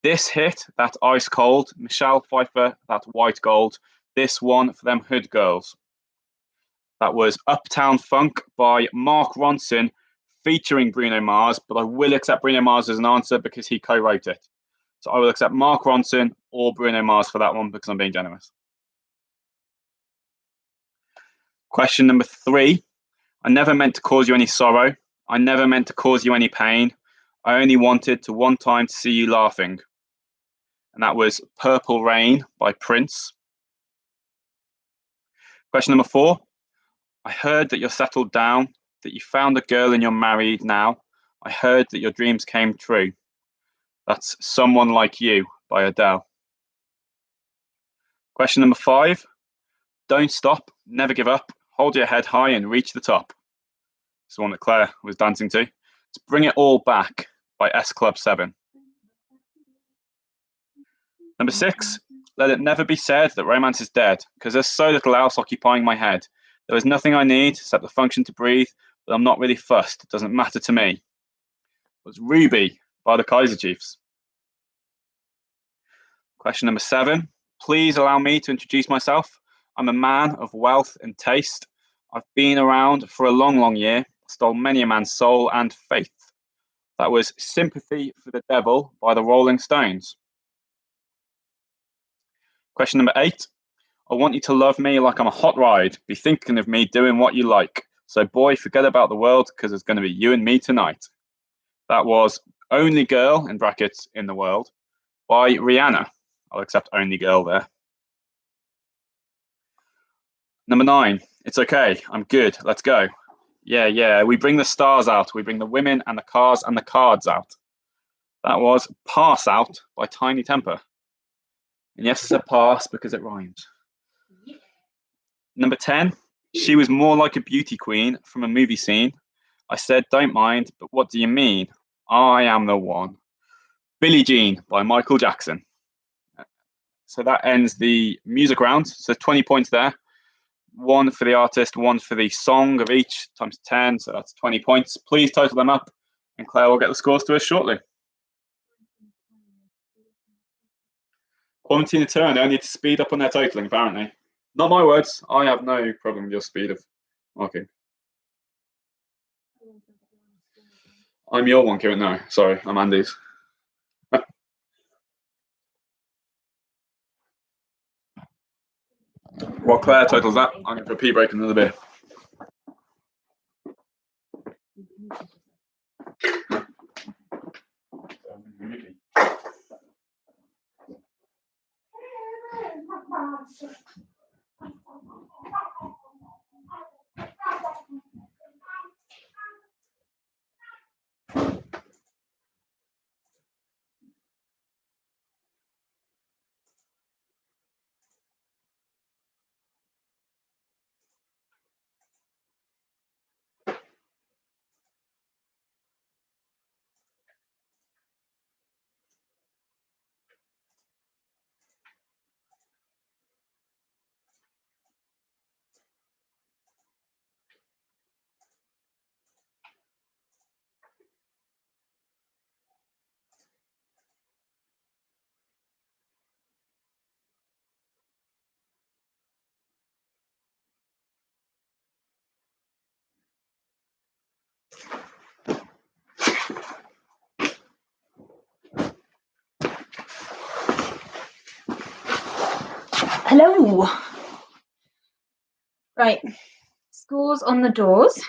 This hit, that ice cold, Michelle Pfeiffer, that white gold. This one for them hood girls. That was Uptown Funk by Mark Ronson featuring Bruno Mars, but I will accept Bruno Mars as an answer because he co-wrote it. So I will accept Mark Ronson or Bruno Mars for that one because I'm being generous. Question number 3. I never meant to cause you any sorrow. I never meant to cause you any pain. I only wanted to one time to see you laughing. And that was Purple Rain by Prince. Question number 4. I heard that you're settled down, that you found a girl and you're married now. I heard that your dreams came true. That's Someone Like You by Adele. Question number 5. Don't stop, never give up, hold your head high and reach the top. It's the one that Claire was dancing to. It's Bring It All Back by S Club 7. Number 6. Let it never be said that romance is dead, because there's so little else occupying my head. There is nothing I need except the function to breathe, but I'm not really fussed. It doesn't matter to me. It was Ruby by the Kaiser Chiefs. Question number 7. Please allow me to introduce myself. I'm a man of wealth and taste. I've been around for a long, long year, stole many a man's soul and faith. That was Sympathy for the Devil by the Rolling Stones. Question number 8. I want you to love me like I'm a hot ride. Be thinking of me, doing what you like. So, boy, forget about the world because it's going to be you and me tonight. That was Only Girl, in brackets, in the World, by Rihanna. I'll accept Only Girl there. Number 9. It's okay. I'm good. Let's go. Yeah. We bring the stars out. We bring the women and the cars and the cards out. That was Pass Out by Tiny Temper. And yes, it's a pass because it rhymes. Yeah. Number 10. She was more like a beauty queen from a movie scene. I said, don't mind, but what do you mean? I am the one. Billie Jean by Michael Jackson. So that ends the music round. So 20 points there. 1 for the artist, 1 for the song of each, times 10. So that's 20 points. Please total them up, and Claire will get the scores to us shortly. Quarantine Turn, they need to speed up on their totaling, apparently. Not my words. I have no problem with your speed of marking. I'm your one, Kieran. No, sorry, I'm Andy's. What Claire totals that? I'm going for a pee break and another beer. Hello. Right. Scores on the doors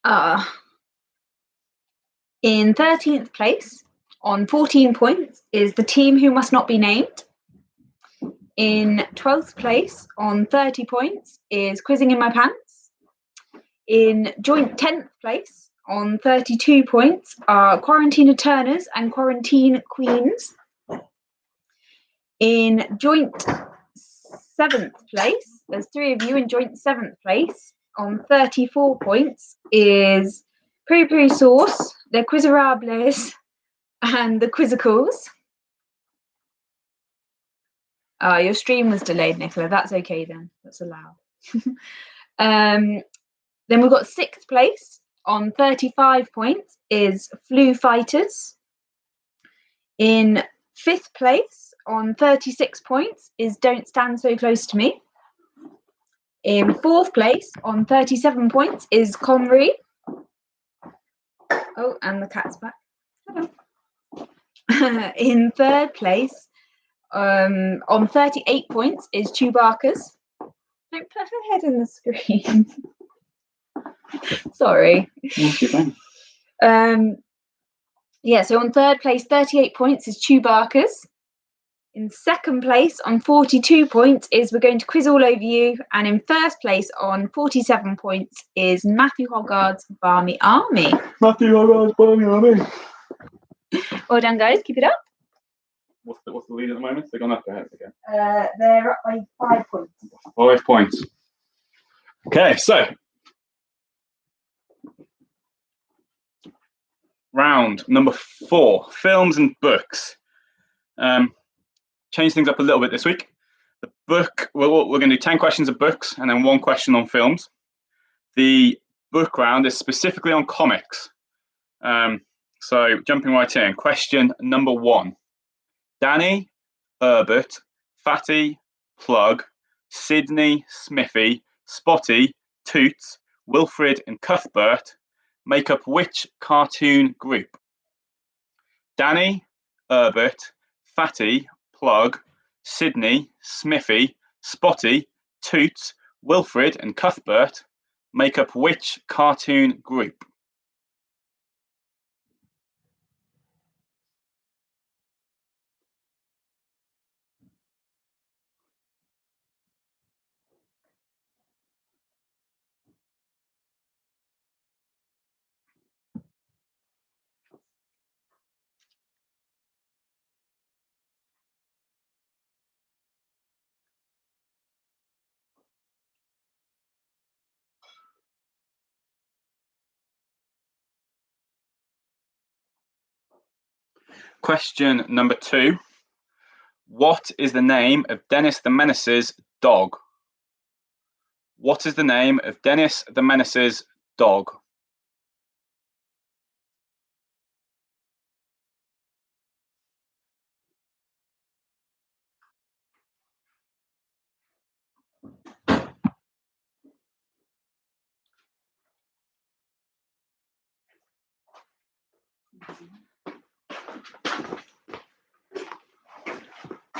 are in 13th place on 14 points is the team who must not be named. In 12th place on 30 points is Quizzing in My Pants. In joint 10th place on 32 points are Quarantine Turners and Quarantine Queens. In joint 7th place, there's 3 of you in joint 7th place on 34 points is Peri Peri Sauce, the Quizzerables, and the Quizzicals. Your stream was delayed, Nicola. That's okay then. That's allowed. Then we've got 6th place on 35 points is Flu Fighters. In 5th place on 36 points is Don't Stand So Close to Me. In 4th place on 37 points is Conry. Oh, and the cat's back. Hello. In 3rd place on 38 points is Chewbacca's. Don't put her head in the screen. Sorry. Yeah, so on 3rd place, 38 points is Chewbacca's. In 2nd place on 42 points is We're Going to Quiz All Over You. And in 1st place on 47 points is Matthew Hoggard's Barmy Army. Matthew Hoggard's Barmy Army. Well done, guys. Keep it up. What's the lead at the moment? They've gone up ahead again. They're up by 5 points. 5 points. Okay, so round number 4, films and books. Change things up a little bit this week. The book, we're going to do 10 questions of books and then 1 question on films. The book round is specifically on comics. So jumping right in, question number 1. Danny, Herbert, Fatty, Plug, Sydney, Smithy, Spotty, Toots, Wilfred and Cuthbert make up which cartoon group? Danny, Herbert, Fatty, Plug, Sydney, Smithy, Spotty, Toots, Wilfred and Cuthbert make up which cartoon group? Question number 2. What is the name of Dennis the Menace's dog? What is the name of Dennis the Menace's dog?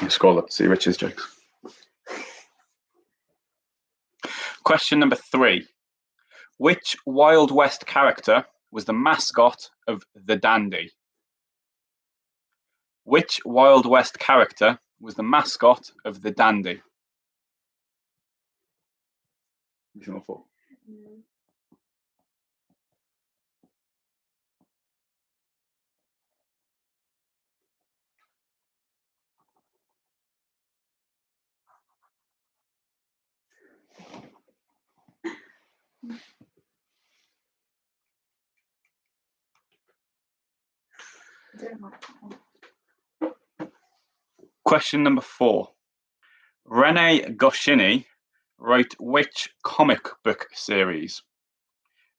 You scroll up to see Rich's jokes. Question number 3. Which Wild West character was the mascot of the Dandy? Which Wild West character was the mascot of the Dandy? Question number 4. Rene Goscinny wrote which comic book series?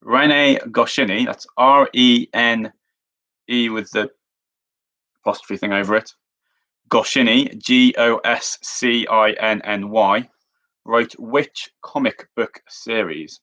Rene Goscinny, that's R-E-N-E with the apostrophe thing over it. Goscinny, Goscinny, wrote which comic book series?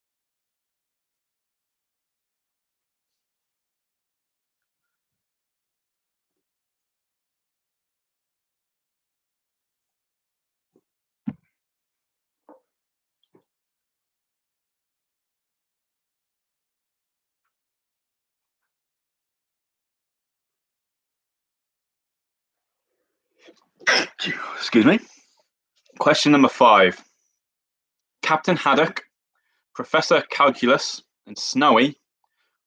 Excuse me. Question number 5. Captain Haddock, Professor Calculus, and Snowy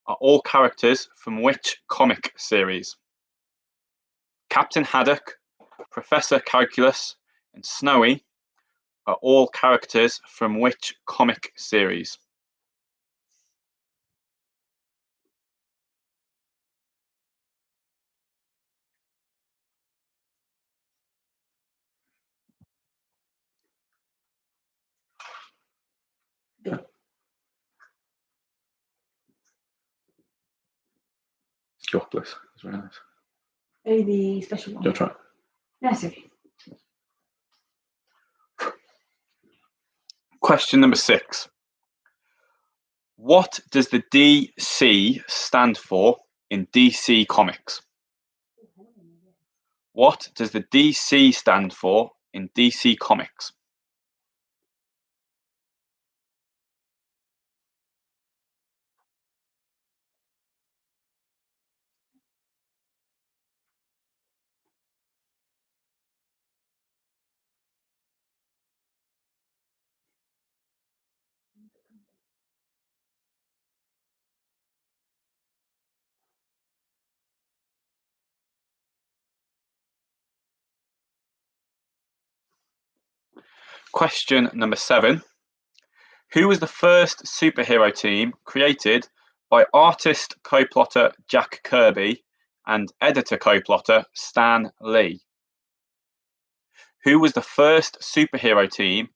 are all characters from which comic series? Captain Haddock, Professor Calculus, and Snowy are all characters from which comic series? Chocolate. It's very nice. Oh, the special one. You'll try. That's okay. Question number 6. What does the DC stand for in DC Comics? What does the DC stand for in DC Comics? Question number 7. Who was the first superhero team created by artist co-plotter Jack Kirby and editor co-plotter Stan Lee? Who was the first superhero team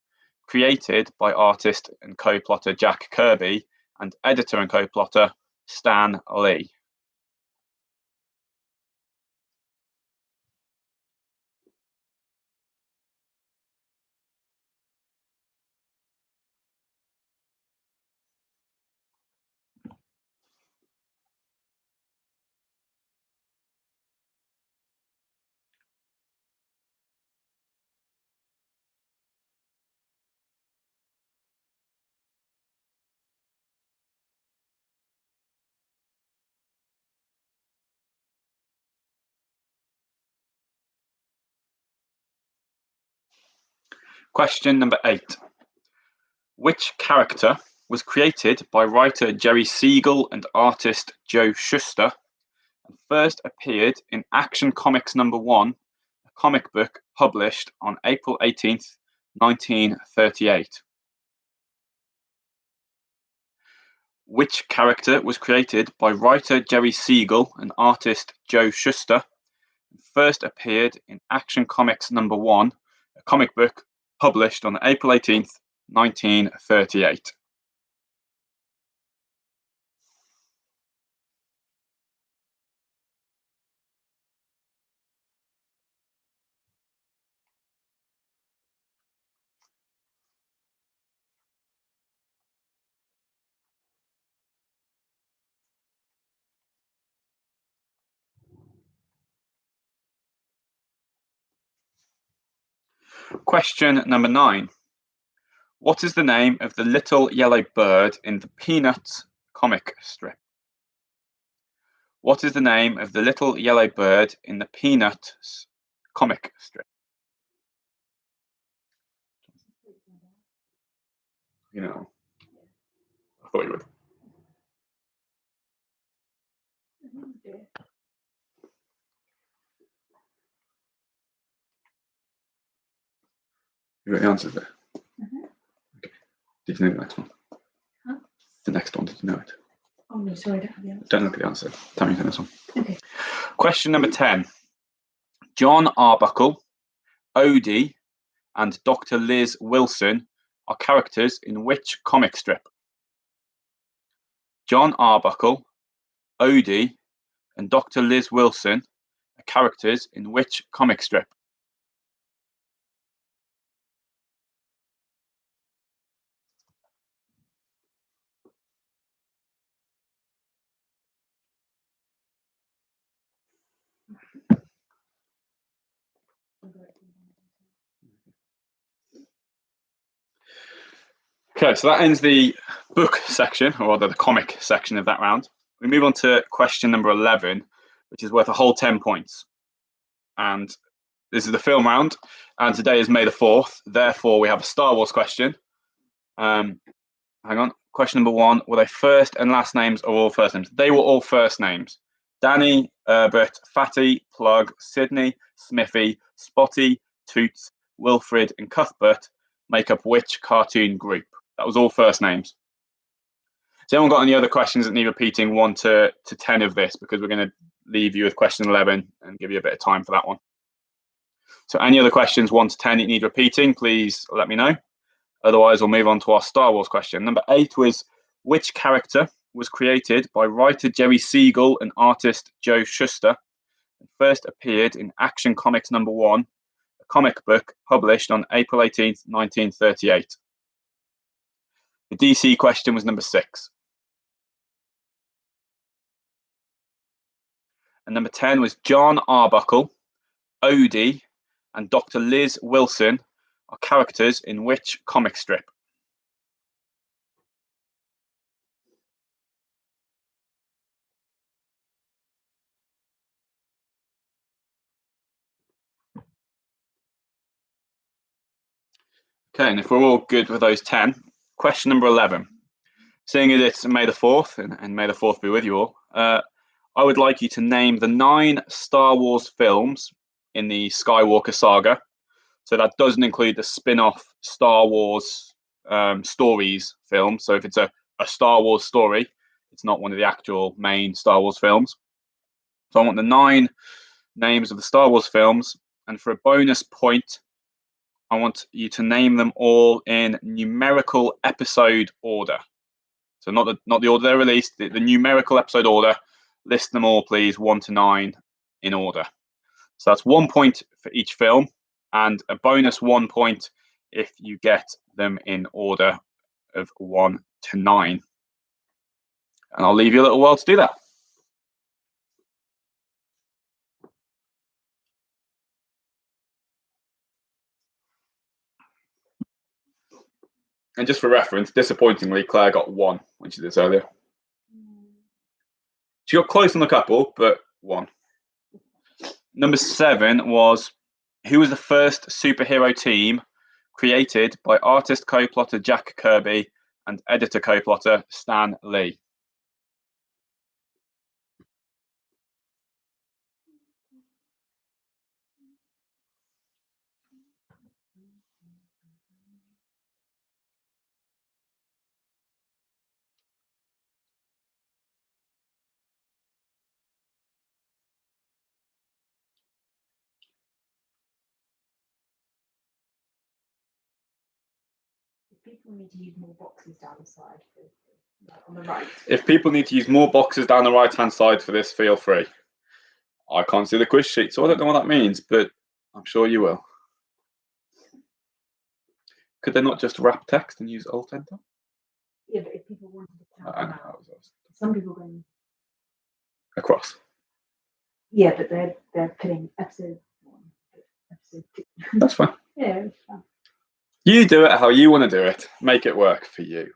created by artist and co-plotter Jack Kirby and editor and co-plotter Stan Lee? Question number 8. Which character was created by writer Jerry Siegel and artist Joe Shuster and first appeared in Action Comics #1, a comic book published on April 18th, 1938? Which character was created by writer Jerry Siegel and artist Joe Shuster and first appeared in Action Comics #1, a comic book published on April 18th, 1938? Question number 9. What is the name of the little yellow bird in the Peanuts comic strip? What is the name of the little yellow bird in the Peanuts comic strip? You know, I thought you would. You got the answers there? Okay. Did you know the next one? Huh? The next one, did you know it? Oh no, sorry, I don't have the answer. Don't look at the answer. Tell me the next one. Okay. Question number 10. John Arbuckle, Odie, and Dr. Liz Wilson are characters in which comic strip? John Arbuckle, Odie, and Dr. Liz Wilson are characters in which comic strip? Okay, so that ends the book section, or rather the comic section of that round. We move on to question number 11, which is worth a whole 10 points. And this is the film round, and today is May the 4th. Therefore, we have a Star Wars question. Hang on. Question number 1. Were they first and last names or all first names? They were all first names. Danny, Herbert, Fatty, Plug, Sydney, Smithy, Spotty, Toots, Wilfred, and Cuthbert make up which cartoon group? That was all first names. Has anyone got any other questions that need repeating 1 to 10 of this? Because we're going to leave you with question 11 and give you a bit of time for that one. So any other questions 1 to 10 that need repeating, please let me know. Otherwise, we'll move on to our Star Wars question. Number 8 was, which character was created by writer Jerry Siegel and artist Joe Shuster and first appeared in Action Comics number 1, a comic book published on April 18th, 1938? The DC question was number 6. And number 10 was John Arbuckle, Odie, and Dr. Liz Wilson are characters in which comic strip? Okay, and if we're all good with those 10, question number 11. Seeing as it's May the 4th, and May the 4th be with you all, I would like you to name the 9 Star Wars films in the Skywalker saga. So that doesn't include the spin-off Star Wars stories film. So if it's a Star Wars story, it's not one of the actual main Star Wars films. So I want the 9 names of the Star Wars films, and for a bonus point, I want you to name them all in numerical episode order. So not the order they're released, the numerical episode order. List them all, please, 1 to 9 in order. So that's 1 point for each film, and a bonus 1 point if you get them in order of 1 to 9. And I'll leave you a little while to do that. And just for reference, disappointingly, Claire got 1 when she did this earlier. She got close on a couple, but 1. Number 7 was, who was the first superhero team created by artist co-plotter Jack Kirby and editor co-plotter Stan Lee? People need to use more boxes down the side on the right. If people need to use more boxes down the right-hand side for this, feel free. I can't see the quiz sheet, so I don't know what that means, but I'm sure you will. Could they not just wrap text and use Alt Enter? Yeah, but if people wanted to count them out, some people going across. Yeah, but they're putting episode 1, episode 2. That's fine. Yeah, it was fun. You do it how you want to do it. Make it work for you.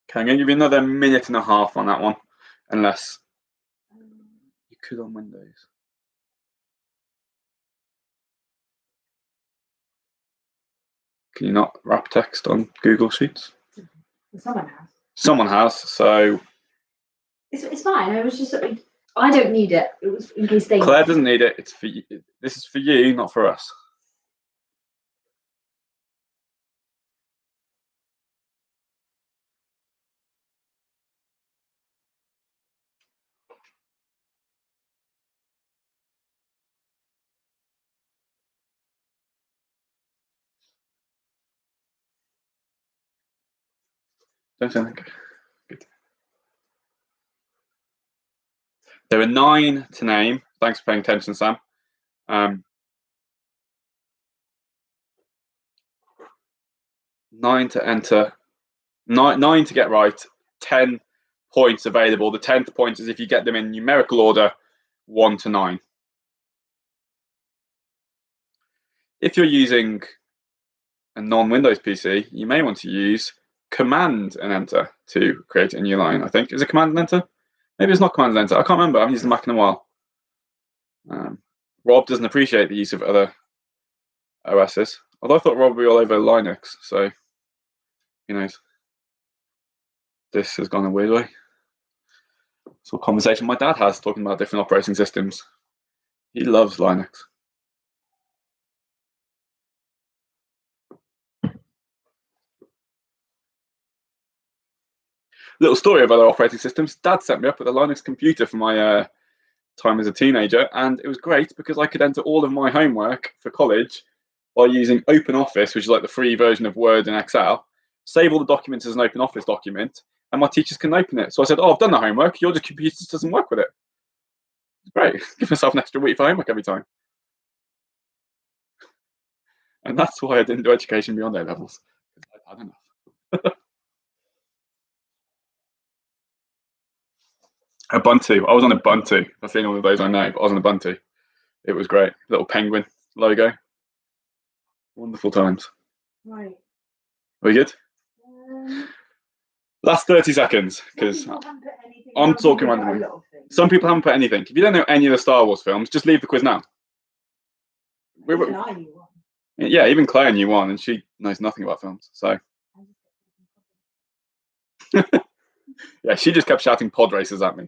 Okay, I'm going to give you another minute and a half on that one, unless you could on Windows. Can you not wrap text on Google Sheets? Someone has. Someone has, so... It's fine. I was just... I don't need it. It was in case they... Claire doesn't need it. It's for you. This is for you, not for us. Don't say anything. Good. There are 9 to name. Thanks for paying attention, Sam. 9 to enter. 9 to get right. 10 points available. The 10th point is if you get them in numerical order, 1 to 9. If you're using a non-Windows PC, you may want to use Command and Enter to create a new line, I think. Is it Command and Enter? Maybe it's not Command and Enter. I can't remember. I haven't used the Mac in a while. Rob doesn't appreciate the use of other OSs. Although I thought Rob would be all over Linux, so who knows. This has gone a weird way. It's a conversation my dad has talking about different operating systems. He loves Linux. Little story of other operating systems. Dad set me up with a Linux computer for my time as a teenager, and it was great because I could enter all of my homework for college by using OpenOffice, which is like the free version of Word and Excel, save all the documents as an OpenOffice document, and my teachers can open it. So I said, oh, I've done the homework, your computer just doesn't work with it. Great, give myself an extra week for homework every time. And that's why I didn't do education beyond A levels. I've had enough. Ubuntu. I was on Ubuntu. I've seen all of those I know, but I was on Ubuntu. It was great. Little penguin logo. Wonderful times. Right. Are we good? Last 30 seconds, because I'm talking randomly. Some people haven't put anything. If you don't know any of the Star Wars films, just leave the quiz now. Yeah, even Claire knew one, and she knows nothing about films. So, yeah, she just kept shouting pod races at me.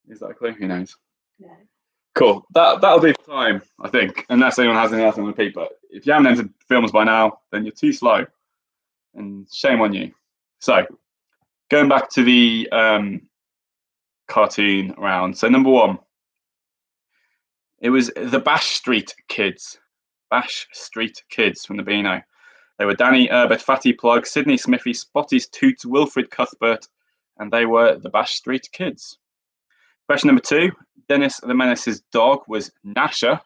Exactly. Who knows? Yeah. Cool. That'll be time, I think, unless anyone has anything else on repeat. But if you haven't entered films by now, then you're too slow, and shame on you. So, going back to the cartoon round. So, number 1, it was the Bash Street Kids. Bash Street Kids from the Beano. They were Danny, Herbert, Fatty Plug, Sydney Smithy, Spotty's Toots, Wilfred Cuthbert, and they were the Bash Street Kids. Question number 2, Dennis the Menace's dog was Nasher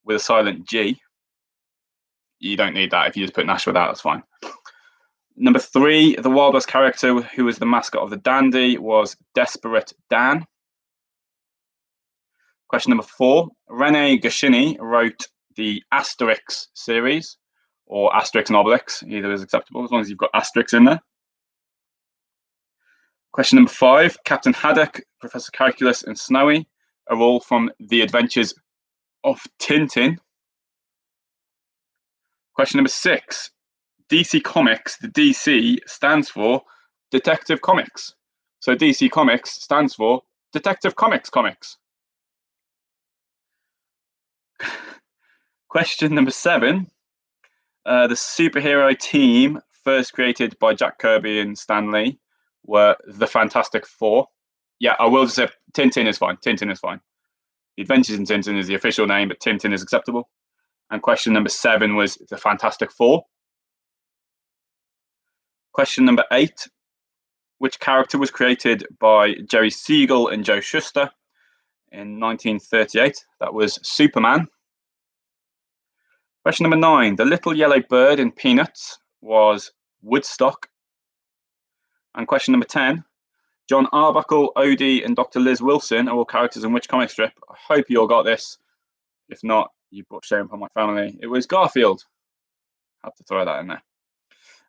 with a silent G. You don't need that. If you just put Nasher without, that's fine. Number 3, the Wild West character who was the mascot of the Dandy was Desperate Dan. Question number 4, Rene Goscinny wrote the Asterix series, or Asterix and Obelix, either is acceptable as long as you've got Asterix in there. Question number 5, Captain Haddock, Professor Calculus, and Snowy are all from The Adventures of Tintin. Question number 6, DC Comics, the DC stands for Detective Comics. So DC Comics stands for Detective Comics Comics. Question number 7, the superhero team first created by Jack Kirby and Stan Lee were the Fantastic Four. Yeah, I will just say Tintin is fine. Tintin is fine. The Adventures in Tintin is the official name, but Tintin is acceptable. And question number 7 was the Fantastic Four. Question number 8, which character was created by Jerry Siegel and Joe Shuster in 1938? That was Superman. Question number 9, the little yellow bird in Peanuts was Woodstock. And question number 10. John Arbuckle, Odie, and Dr. Liz Wilson are all characters in which comic strip? I hope you all got this. If not, you brought shame upon my family. It was Garfield. Have to throw that in there.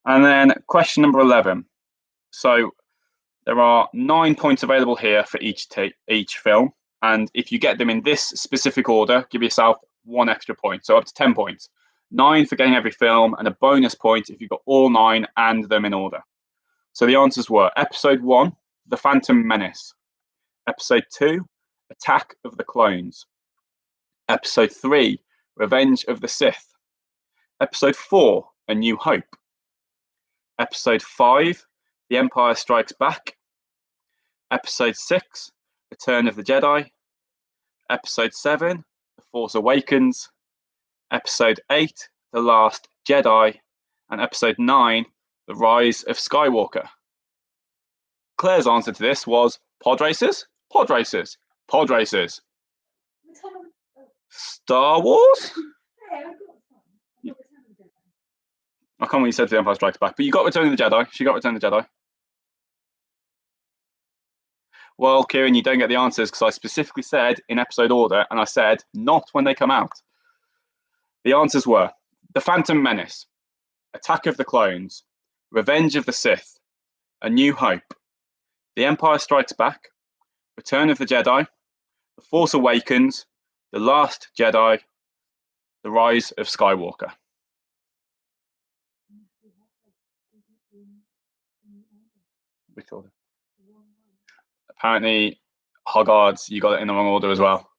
And then question number 11. So there are 9 points available here for each film. And if you get them in this specific order, give yourself 1 extra point. So up to 10 points. 9 for getting every film and a bonus point if you got all 9 and them in order. So the answers were Episode 1, The Phantom Menace. Episode 2, Attack of the Clones. Episode 3, Revenge of the Sith. Episode 4, A New Hope. Episode 5, The Empire Strikes Back. Episode 6, Return of the Jedi. Episode 7, The Force Awakens. Episode 8, The Last Jedi. And Episode 9, The Rise of Skywalker. Claire's answer to this was pod races, pod races, pod races. Star Wars? I can't remember you said The Empire Strikes Back, but you got Return of the Jedi. She got Return of the Jedi. Well, Kieran, you don't get the answers because I specifically said in episode order, and I said not when they come out. The answers were The Phantom Menace, Attack of the Clones, Revenge of the Sith, A New Hope, The Empire Strikes Back, Return of the Jedi, The Force Awakens, The Last Jedi, The Rise of Skywalker. Which order? Apparently, Hoggards, you got it in the wrong order as well.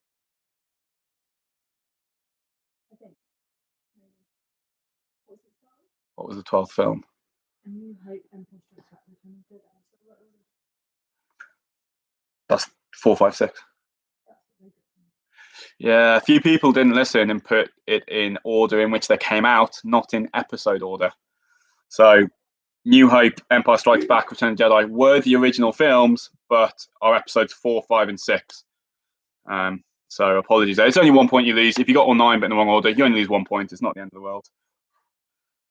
What was the 12th film? That's 4, 5, 6. Yeah, a few people didn't listen and put it in order in which they came out, not in episode order. So, New Hope, Empire Strikes Back, Return of the Jedi were the original films, but are episodes 4, 5, and 6. So apologies there. It's only 1 point you lose. If you got all 9 but in the wrong order, you only lose 1 point. It's not the end of the world.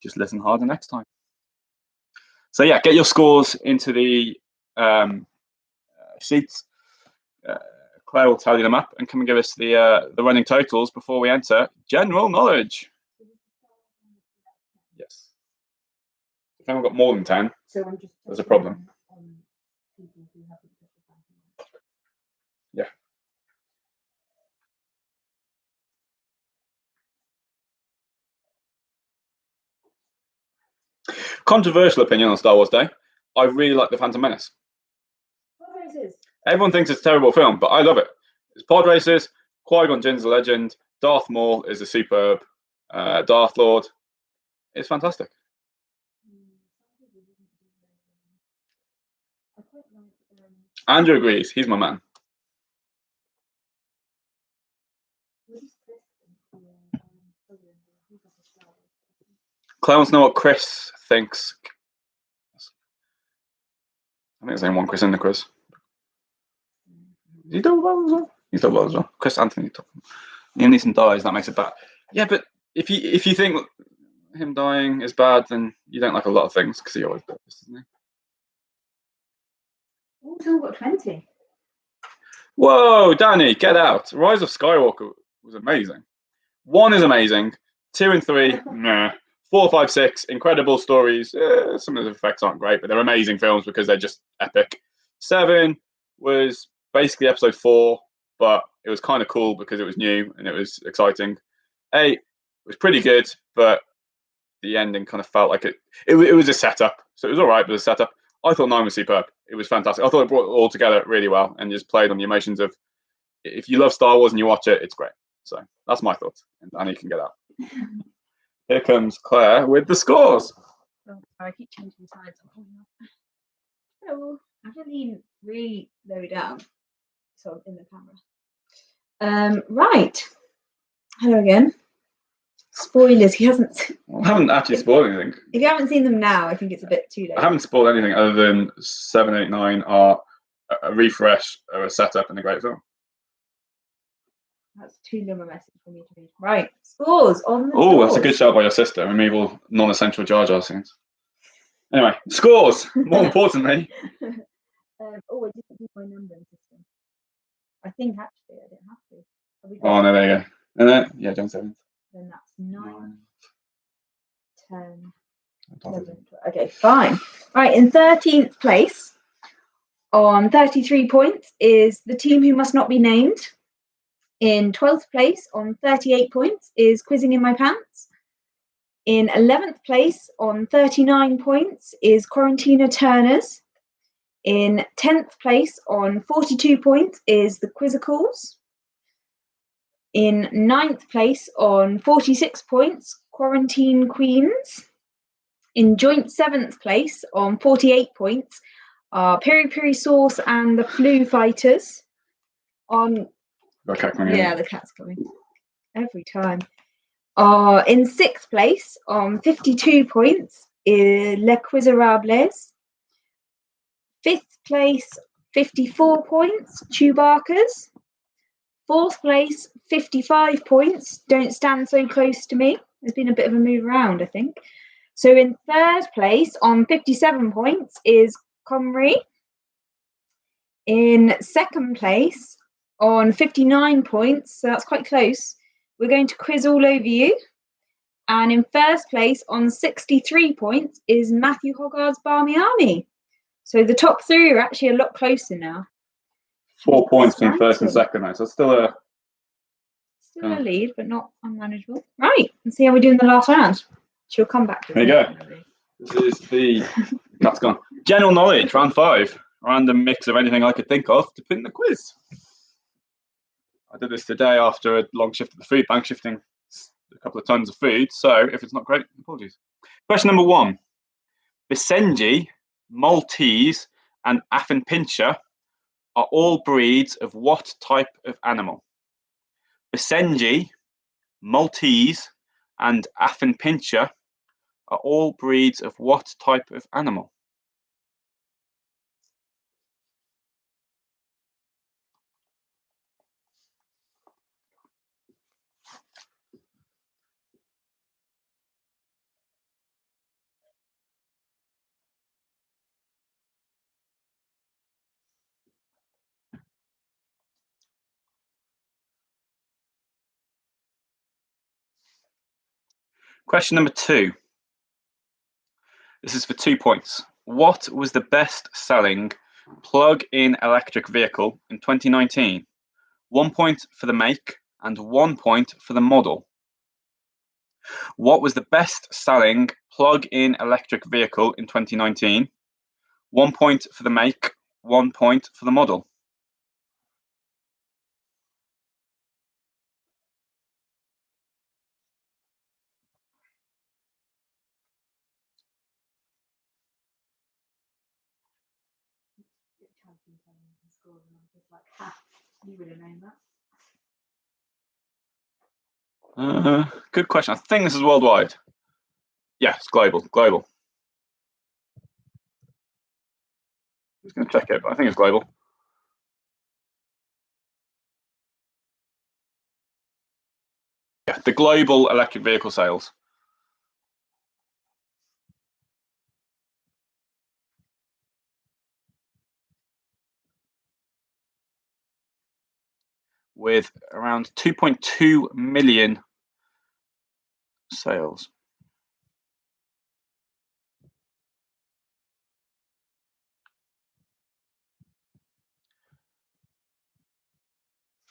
Just listen harder next time. So yeah, get your scores into the sheets. Claire will tally them up and come and give us the running totals before we enter general knowledge. Yes. If I've got more than 10, there's a problem. Yeah. Controversial opinion on Star Wars Day. I really like The Phantom Menace. Everyone thinks it's a terrible film, but I love it. It's pod races, Qui-Gon Jinn's a legend, Darth Maul is a superb Darth Lord. It's fantastic. Andrew agrees. He's my man. Claire wants to know what Chris thinks. I think there's only one Chris in the quiz. Is he done well as well? He's done well as well. Chris Anthony. Liam Neeson dies, that makes it bad. Yeah, but if you think him dying is bad, then you don't like a lot of things because he always does, doesn't he? Oh, we've got 20. Whoa, Danny, get out. Rise of Skywalker was amazing. 1 is amazing. 2 and 3, nah. 4, 5, 6, incredible stories. Some of the effects aren't great, but they're amazing films because they're just epic. 7 was basically episode 4, but it was kind of cool because it was new and it was exciting. 8 was pretty good, but the ending kind of felt like it was a setup. So it was all right, but a setup. I thought 9 was superb. It was fantastic. I thought it brought it all together really well and just played on the emotions of, if you love Star Wars and you watch it, it's great. So that's my thoughts. And Annie can get out. Here comes Claire with the scores. Oh, I keep changing sides. Oh, I have to lean really low down so I'm in the camera. Right. Hello again. Spoilers. I haven't actually spoiled anything. If you haven't seen them now, I think it's a bit too late. I haven't spoiled anything other than 7, 8, 9 are a refresh or a setup and a great film. That's too long a message for me to read. Right, scores on the Oh, that's a good shout by your sister. Remove all non-essential Jar Jar scenes. Anyway, scores. More importantly. Oh, I didn't do my numbering system. I think actually I didn't have to. Oh no, there you go. And then yeah, John 7th. Then that's 9, 10, 11. 11. Okay, fine. Right, in 13th place on 33 points is the team who must not be named. In 12th place on 38 points is Quizzing in My Pants. In 11th place on 39 points is Quarantina Turners. In 10th place on 42 points is the Quizzicals. In 9th place on 46 points, Quarantine Queens. In joint 7th place on 48 points are Piri Piri Sauce and the Flu Fighters. The cat's coming every time. In 6th place on 52 points is Les Quizerables. 5th place, 54 points, Chewbacca's. 4th place, 55 points, Don't Stand So Close to Me. There's been a bit of a move around, I think. So in 3rd place on 57 points is Comrie. In 2nd place on 59 points, so that's quite close, we're going to Quiz All Over You. And in 1st place on 63 points is Matthew Hogarth's Barmy Army. So the top 3 are actually a lot closer now. 4 points between 1st and 2nd, though. So still a lead, but not unmanageable. Right, let's see how we do in the last round. She'll come back. There you go. This is the cat's gone. General knowledge, round 5. Random mix of anything I could think of to put in the quiz. I did this today after a long shift at the food bank, shifting a couple of tons of food. So if it's not great, apologies. Question number 1. Basenji, Maltese, and Affenpinscher are all breeds of what type of animal? Basenji, Maltese, and Affenpinscher are all breeds of what type of animal? Question number 2. This is for 2 points. What was the best-selling plug-in electric vehicle in 2019? 1 point for the make and 1 point for the model. What was the best-selling plug-in electric vehicle in 2019? 1 point for the make, 1 point for the model. You would have known that. Good question. I think this is worldwide. Yes, global. I'm just going to check it, but I think it's global. Yeah, the global electric vehicle sales. With around 2.2 million sales.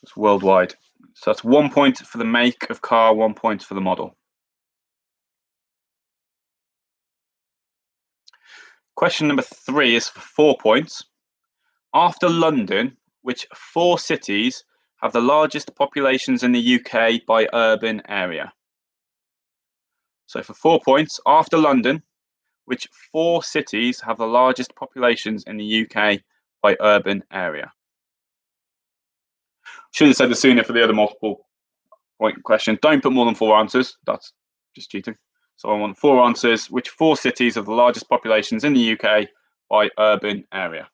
It's worldwide. So that's 1 point for the make of car, 1 point for the model. Question number 3 is for 4 points. After London, which 4 cities have the largest populations in the UK by urban area? So for 4 points, after London, which 4 cities have the largest populations in the UK by urban area? Should have said this sooner for the other multiple point question. Don't put more than 4 answers. That's just cheating. So I want 4 answers. Which 4 cities have the largest populations in the UK by urban area?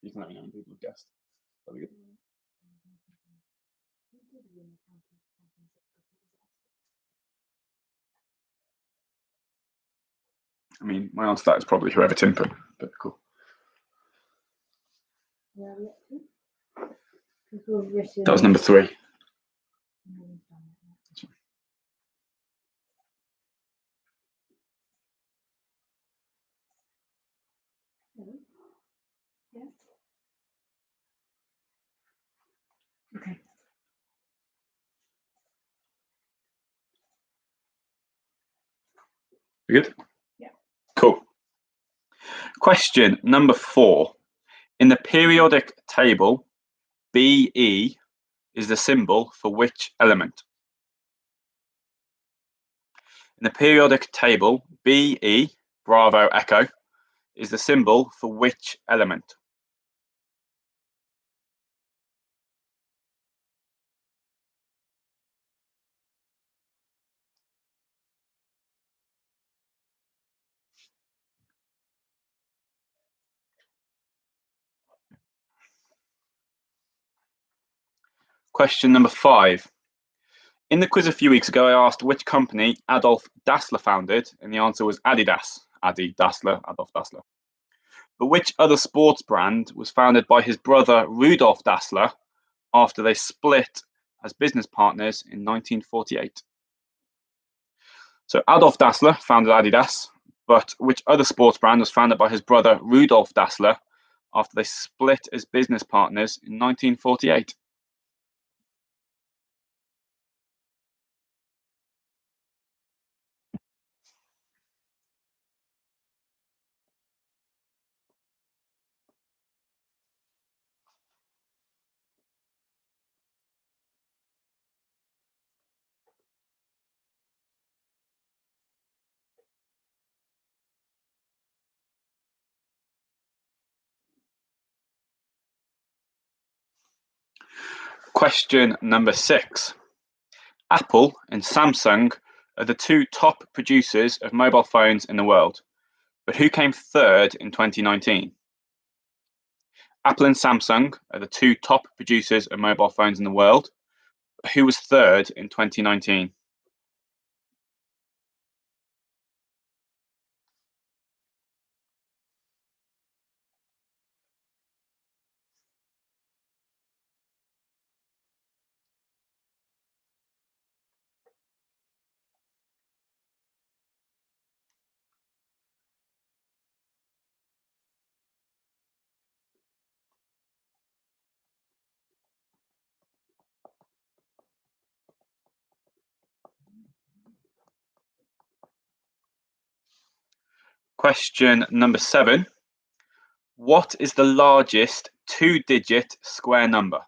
You can let me know when people have guessed. That'll be good. I mean, my answer to that is probably whoever Timper, but cool. That was number 3. Yeah. Okay. You good? Yeah. Cool. Question number 4. In the periodic table, Be is the symbol for which element? In the periodic table, Be, Bravo Echo, is the symbol for which element? Question number 5. In the quiz a few weeks ago, I asked which company Adolf Dassler founded, and the answer was Adidas. Adi Dassler, Adolf Dassler. But which other sports brand was founded by his brother Rudolf Dassler after they split as business partners in 1948? So Adolf Dassler founded Adidas, but which other sports brand was founded by his brother Rudolf Dassler after they split as business partners in 1948? Question number 6. Apple and Samsung are the 2 top producers of mobile phones in the world, but who came third in 2019? Apple and Samsung are the 2 top producers of mobile phones in the world, but who was third in 2019? Question number 7. What is the largest 2-digit square number?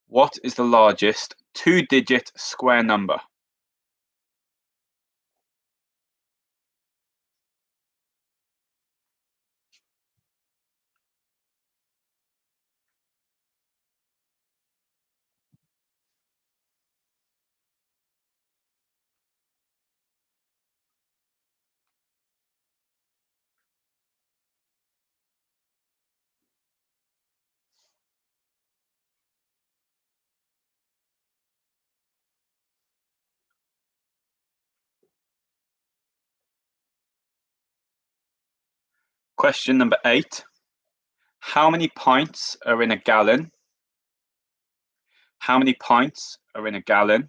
What is the largest 2-digit square number? Question number 8. How many pints are in a gallon? How many pints are in a gallon?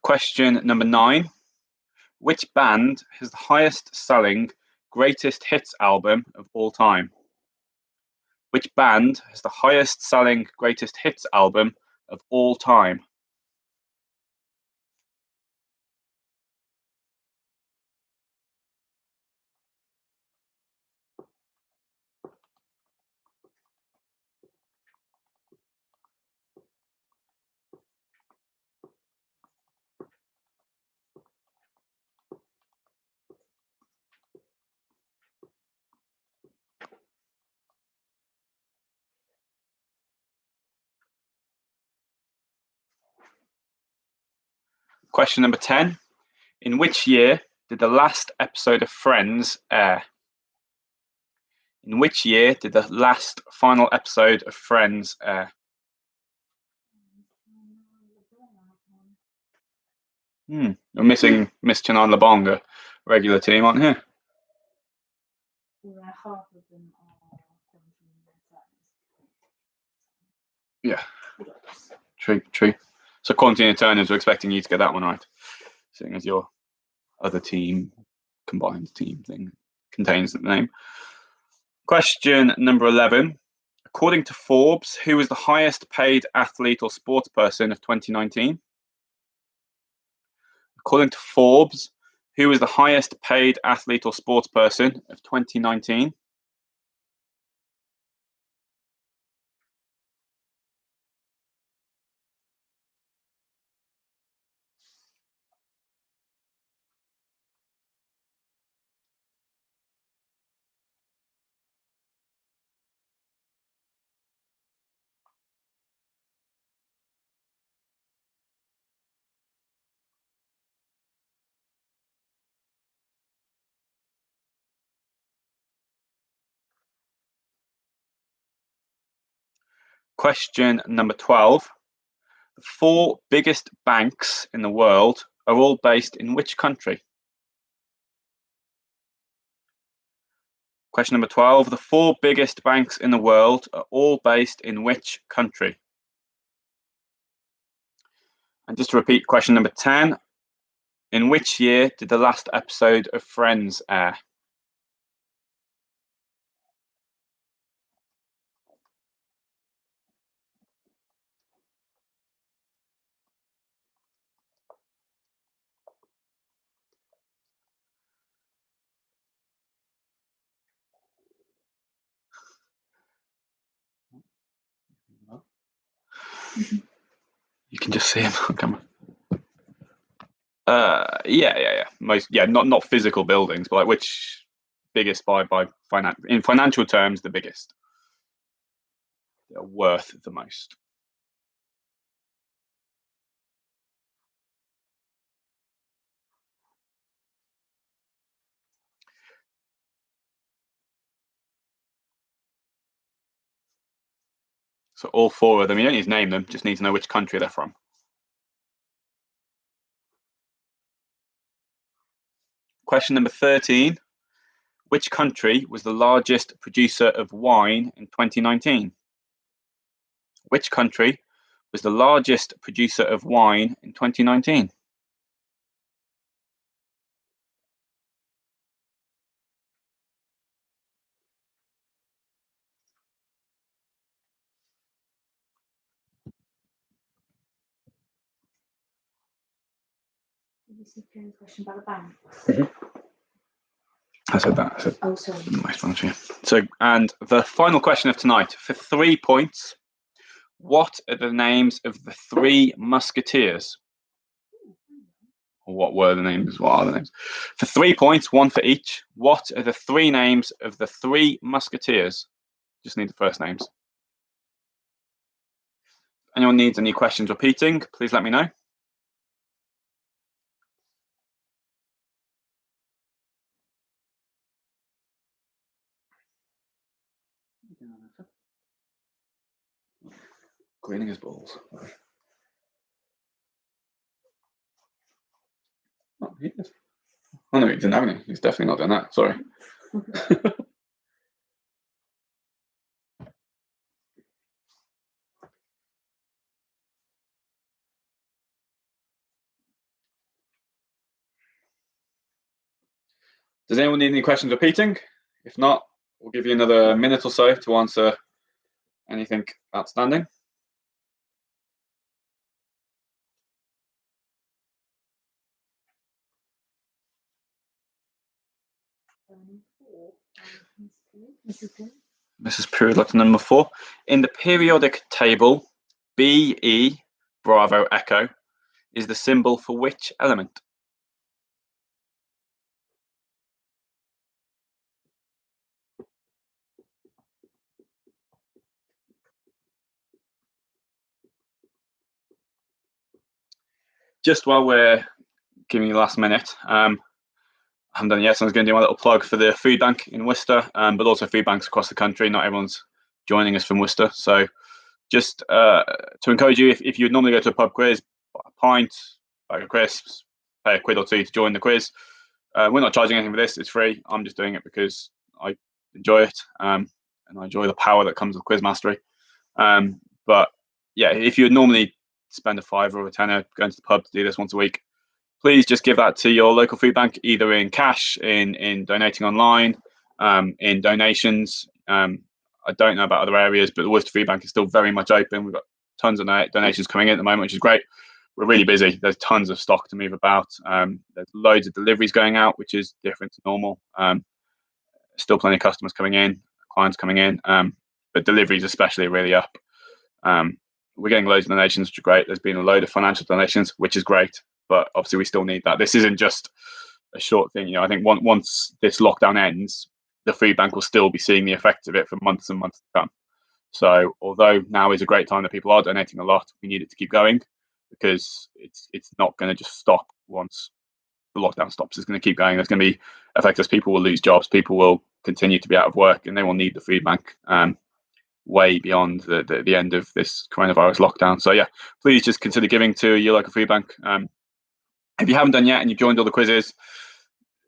Question number 9. Which band has the highest selling greatest hits album of all time? Which band has the highest selling greatest hits album of all time? Question number 10. In which year did the last episode of Friends air? In which year did the last final episode of Friends air? You're missing Miss Chanan Labong, a regular team, aren't you? Yeah, half of them are Yeah. True. So Quarantine Eternals, we're expecting you to get that one right, seeing as your other team, combined team thing, contains the name. Question number 11. According to Forbes, who was the highest paid athlete or sports person of 2019? According to Forbes, who was the highest paid athlete or sports person of 2019? Question number 12. The 4 biggest banks in the world are all based in which country? Question number 12. The 4 biggest banks in the world are all based in which country? And just to repeat, question number 10. In which year did the last episode of Friends air? You can just see him on camera. Yeah. Not physical buildings, but like which biggest by in financial terms, the biggest. They're worth the most. So all 4 of them, you don't need to name them, just need to know which country they're from. Question number 13. Which country was the largest producer of wine in 2019? Which country was the largest producer of wine in 2019? Did you see Kieran's question about the bank? I said that. Oh, sorry. So, and the final question of tonight, for 3 points, what are the names of the 3 musketeers? Or what were the names? What are the names? For 3 points, 1 for each, what are the 3 names of the 3 musketeers? Just need the first names. Anyone needs any questions repeating, please let me know. Cleaning his balls. Oh, he is. Oh no, he didn't have any. He's definitely not doing that. Sorry. Does anyone need any questions repeating? If not, we'll give you another minute or so to answer anything outstanding. Mrs. Pooh would like to number 4. In the periodic table, BE, Bravo Echo, is the symbol for which element? just while we're giving you the last minute, I haven't done it yet, so I was going to do my little plug for the food bank in Worcester, but also food banks across the country. Not everyone's joining us from Worcester, so just to encourage you, if you would normally go to a pub quiz, buy a pint, bag of crisps, pay £1 or £2 to join the quiz. We're not charging anything for this; it's free. I'm just doing it because I enjoy it, and I enjoy the power that comes with quiz mastery. But yeah, if you would normally spend a £5 or a £10 going to the pub to do this once a week, please just give that to your local food bank, either in cash, in donating online, in donations. I don't know about other areas, but the Worcester Food Bank is still very much open. We've got tons of donations coming in at the moment, which is great. We're really busy. There's tons of stock to move about. There's loads of deliveries going out, which is different to normal. Still plenty of customers coming in, clients coming in, but deliveries especially are really up. We're getting loads of donations, which are great. There's been a load of financial donations, which is great, but obviously we still need that. This isn't just a short thing. I think once this lockdown ends, the food bank will still be seeing the effects of it for months and months to come. So although now is a great time that people are donating a lot, we need it to keep going, because it's not going to just stop once the lockdown stops. It's going to keep going. There's going to be effects. People will lose jobs. People will continue to be out of work, and they will need the food bank way beyond the end of this coronavirus lockdown. So yeah, please just consider giving to your local food bank. If you haven't done yet and you've joined all the quizzes,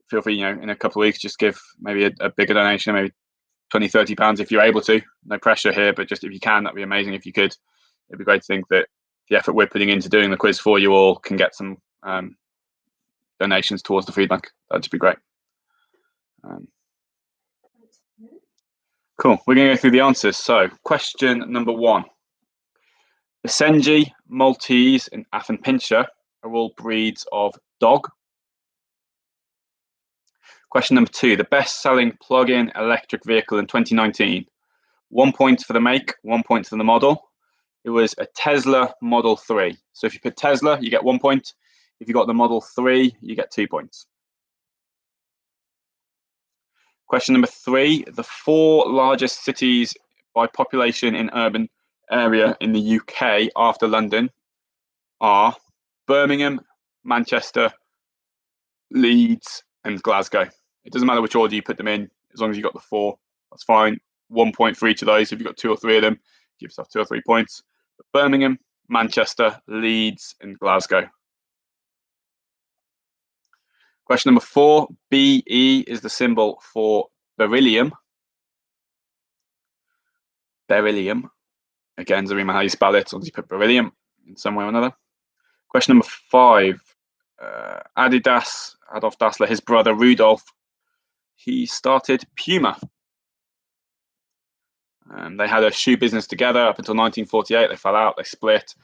feel free, in a couple of weeks, just give maybe a bigger donation, maybe £20-30 if you're able to. No pressure here, but just if you can, that'd be amazing. If you could, it'd be great to think that the effort we're putting into doing the quiz for you all can get some donations towards the food bank. That'd just be great. Cool. We're going to go through the answers. So, question number 1. The Senji, Maltese, and Affenpinscher are all breeds of dog. Question number 2. The best-selling plug-in electric vehicle in 2019. 1 point for the make, 1 point for the model. It was a Tesla Model 3. So if you put Tesla, you get 1 point. If you got the Model 3, you get 2 points. Question number 3. The 4 largest cities by population in urban area in the UK after London are Birmingham, Manchester, Leeds, and Glasgow. It doesn't matter which order you put them in, as long as you got the 4, that's fine. 1 point for each of those. If you've got 2 or 3 of them, give yourself 2 or 3 points. But Birmingham, Manchester, Leeds, and Glasgow. Question number 4. BE is the symbol for beryllium. Beryllium. Again, doesn't matter how you spell it, as long as you put beryllium in some way or another. Question number 5. Adidas, Adolf Dassler, his brother Rudolf, he started Puma. They had a shoe business together up until 1948. They fell out, they split.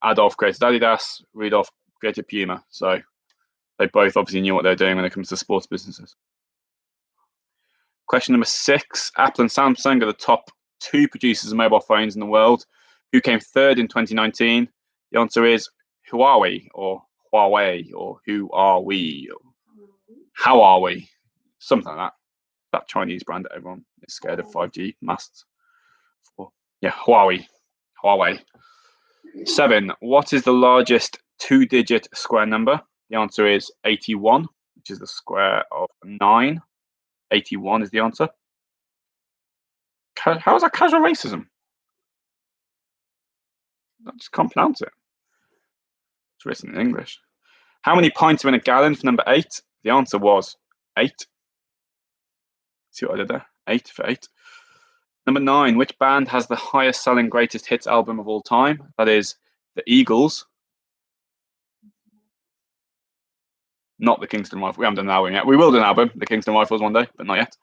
Adolf created Adidas, Rudolf created Puma. So they both obviously knew what they were doing when it comes to sports businesses. Question number 6. Apple and Samsung are the top 2 producers of mobile phones in the world. Who came third in 2019? The answer is Huawei, or Huawei, or who are we? Or how are we? Something like that. That Chinese brand that everyone is scared of 5G masts. Yeah, Huawei. 7. What is the largest 2-digit square number? The answer is 81, which is the square of 9. 81 is the answer. How is that casual racism? I just can't pronounce it. It's written in English. How many pints are in a gallon for number 8? The answer was 8. See what I did there? 8 for 8. Number 9. Which band has the highest selling greatest hits album of all time? That is the Eagles. Not the Kingston Rifles. We haven't done an album yet. We will do an album, the Kingston Rifles, one day, but not yet.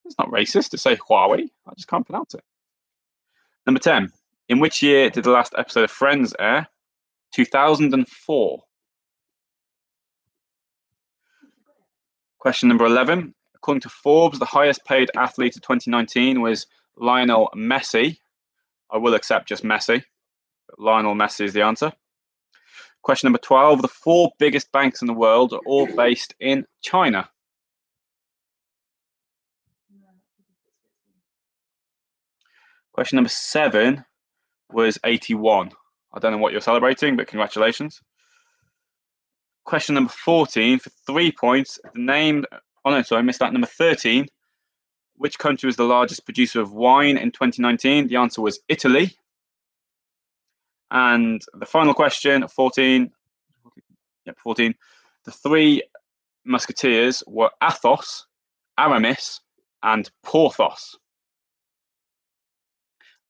It's not racist to say Huawei. I just can't pronounce it. Number 10. In which year did the last episode of Friends air? 2004. Question number 11. According to Forbes, the highest paid athlete of 2019 was Lionel Messi. I will accept just Messi, but Lionel Messi is the answer. Question number 12. The 4 biggest banks in the world are all based in China. Question number 7 was 81. I don't know what you're celebrating, but congratulations. Question number 14 for 3 points. The name. Oh no, sorry, I missed that. Number 13. Which country was the largest producer of wine in 2019? The answer was Italy. And the final question, 14. Yep, 14. The 3 musketeers were Athos, Aramis, and Porthos.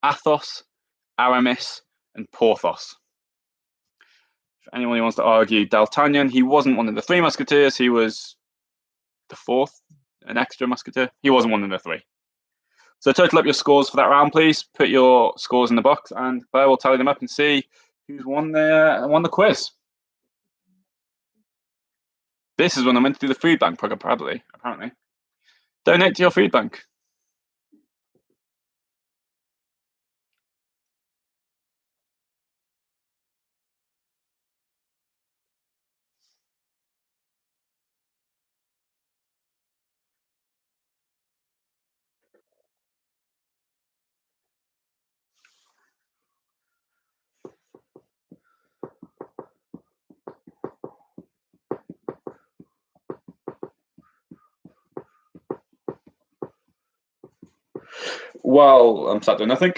Athos, Aramis, and Porthos. If anyone who wants to argue D'Artagnan, he wasn't one of the 3 musketeers. He was the 4th, an extra musketeer. He wasn't one of the 3. So total up your scores for that round, please. Put your scores in the box, and Claire will tally them up and see who's won the quiz. This is when I'm meant to do the food bank program, apparently. Donate to your food bank. While I'm sat doing nothing,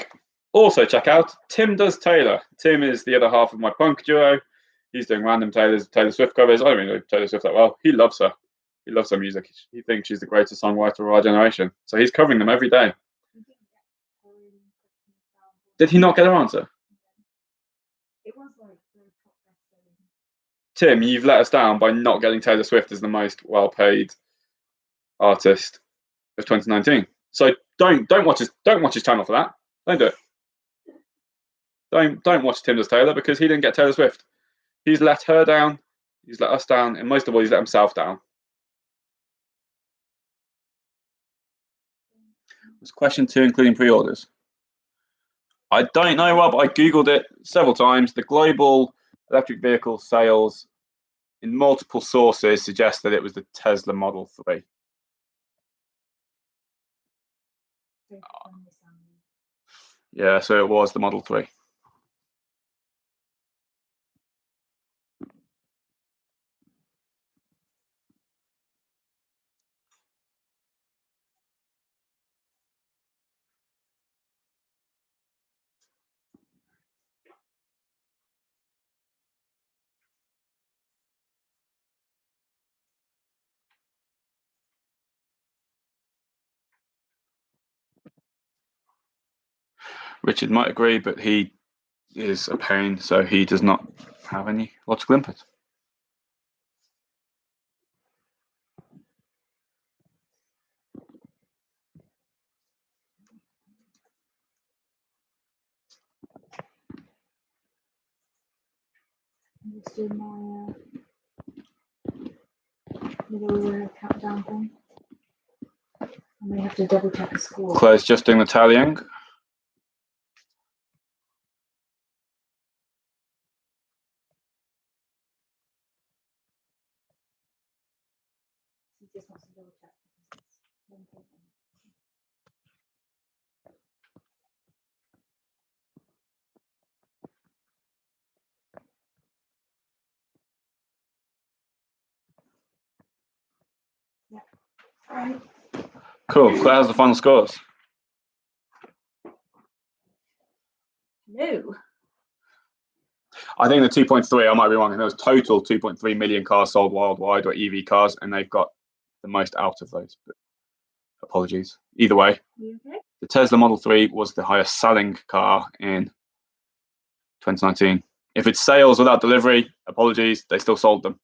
also check out Tim Does Taylor. Tim is the other half of my punk duo. He's doing random Taylor Swift covers. I don't really know Taylor Swift that well. He loves her. He loves her music. He thinks she's the greatest songwriter of our generation. So he's covering them every day. Did he not get her answer? Tim, you've let us down by not getting Taylor Swift as the most well-paid artist of 2019. So don't watch his channel for that. Don't do it. Don't watch Tim Does Taylor because he didn't get Taylor Swift. He's let her down. He's let us down, and most of all, he's let himself down. Was question 2 including pre-orders? I don't know, Rob. I googled it several times. The global electric vehicle sales in multiple sources suggest that it was the Tesla Model 3. Yeah, so it was the Model 3. Richard might agree, but he is a pain, so he does not have any logical input. I'm just doing my little countdown thing. And we have to double check the score. Claire's just doing the tallying. He just wants to double check. Yeah. All right. Cool. Claire has the final scores. No. I think the 2.3, I might be wrong. There was total 2.3 million cars sold worldwide or EV cars, and they've got the most out of those. But apologies. Either way, Okay. the Tesla Model 3 was the highest selling car in 2019. If it's sales without delivery, apologies, they still sold them.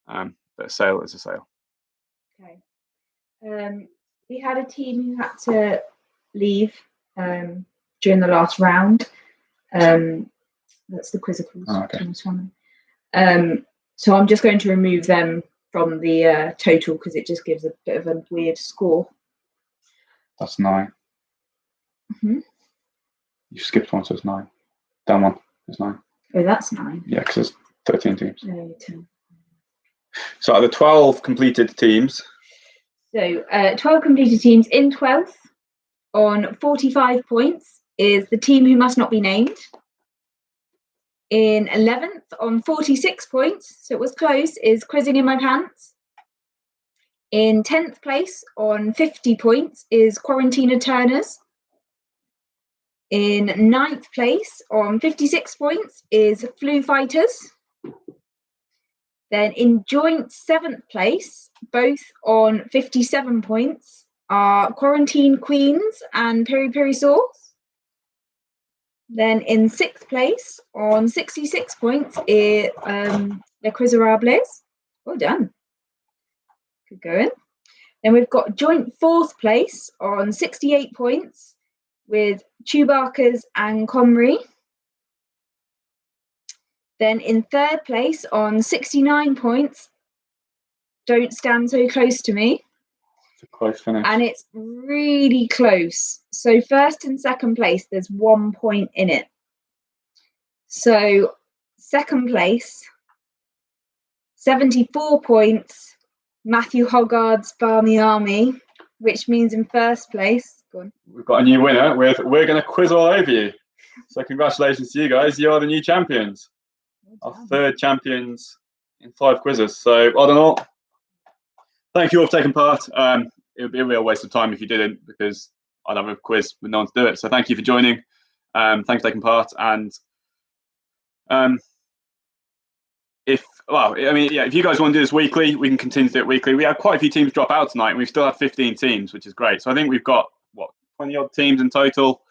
But a sale is a sale. Okay. We had a team who had to leave during the last round. That's the Quizzicals. Oh, okay. So I'm just going to remove them from the total because it just gives a bit of a weird score. That's 9. Mm-hmm. You skipped one, so it's 9. Down one is 9. Oh, that's 9. Yeah, because there's 13 teams. 10. So are the 12 completed teams? So 12 completed teams. In 12th on 45 points is the team who must not be named. In 11th on 46 points, so it was close, is Quizzing in My Pants. In 10th place on 50 points is Quarantina Turners. In 9th place on 56 points is Flu Fighters. Then in joint 7th place, both on 57 points, are Quarantine Queens and Peri Peri Sauce. Then in 6th place on 66 points is Les Criserables. Well done. Good going. Then we've got joint 4th place on 68 points with Chewbacca's and Comrie. Then in 3rd place on 69 points, Don't Stand So Close to Me. It's a close finish. And it's really close. So 1st and 2nd place, there's 1 point in it. So 2nd place, 74 points, Matthew Hoggard's Barmy Army, which means in 1st place. Go on. We've got a new winner with We're Going to Quiz All Over You. So congratulations to you guys. You are the new champions. Our 3rd champions in 5 quizzes. So well done all. Thank you all for taking part. It would be a real waste of time if you didn't, because I'd have a quiz with no one to do it. So thank you for joining. Thanks for taking part. And if you guys want to do this weekly, we can continue to do it weekly. We had quite a few teams drop out tonight, and we've still had 15 teams, which is great. So I think we've got 20 odd teams in total,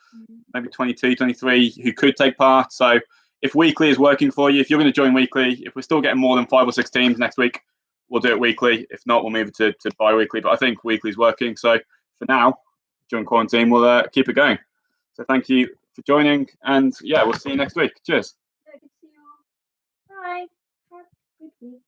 maybe 22, 23 who could take part. So if weekly is working for you, if you're going to join weekly, if we're still getting more than 5 or 6 teams next week, we'll do it weekly. If not, we'll move it to bi-weekly. But I think weekly is working. So for now, during quarantine, we'll keep it going. So thank you for joining. And yeah, we'll see you next week. Cheers. Good to see you all. Bye. Have a good week.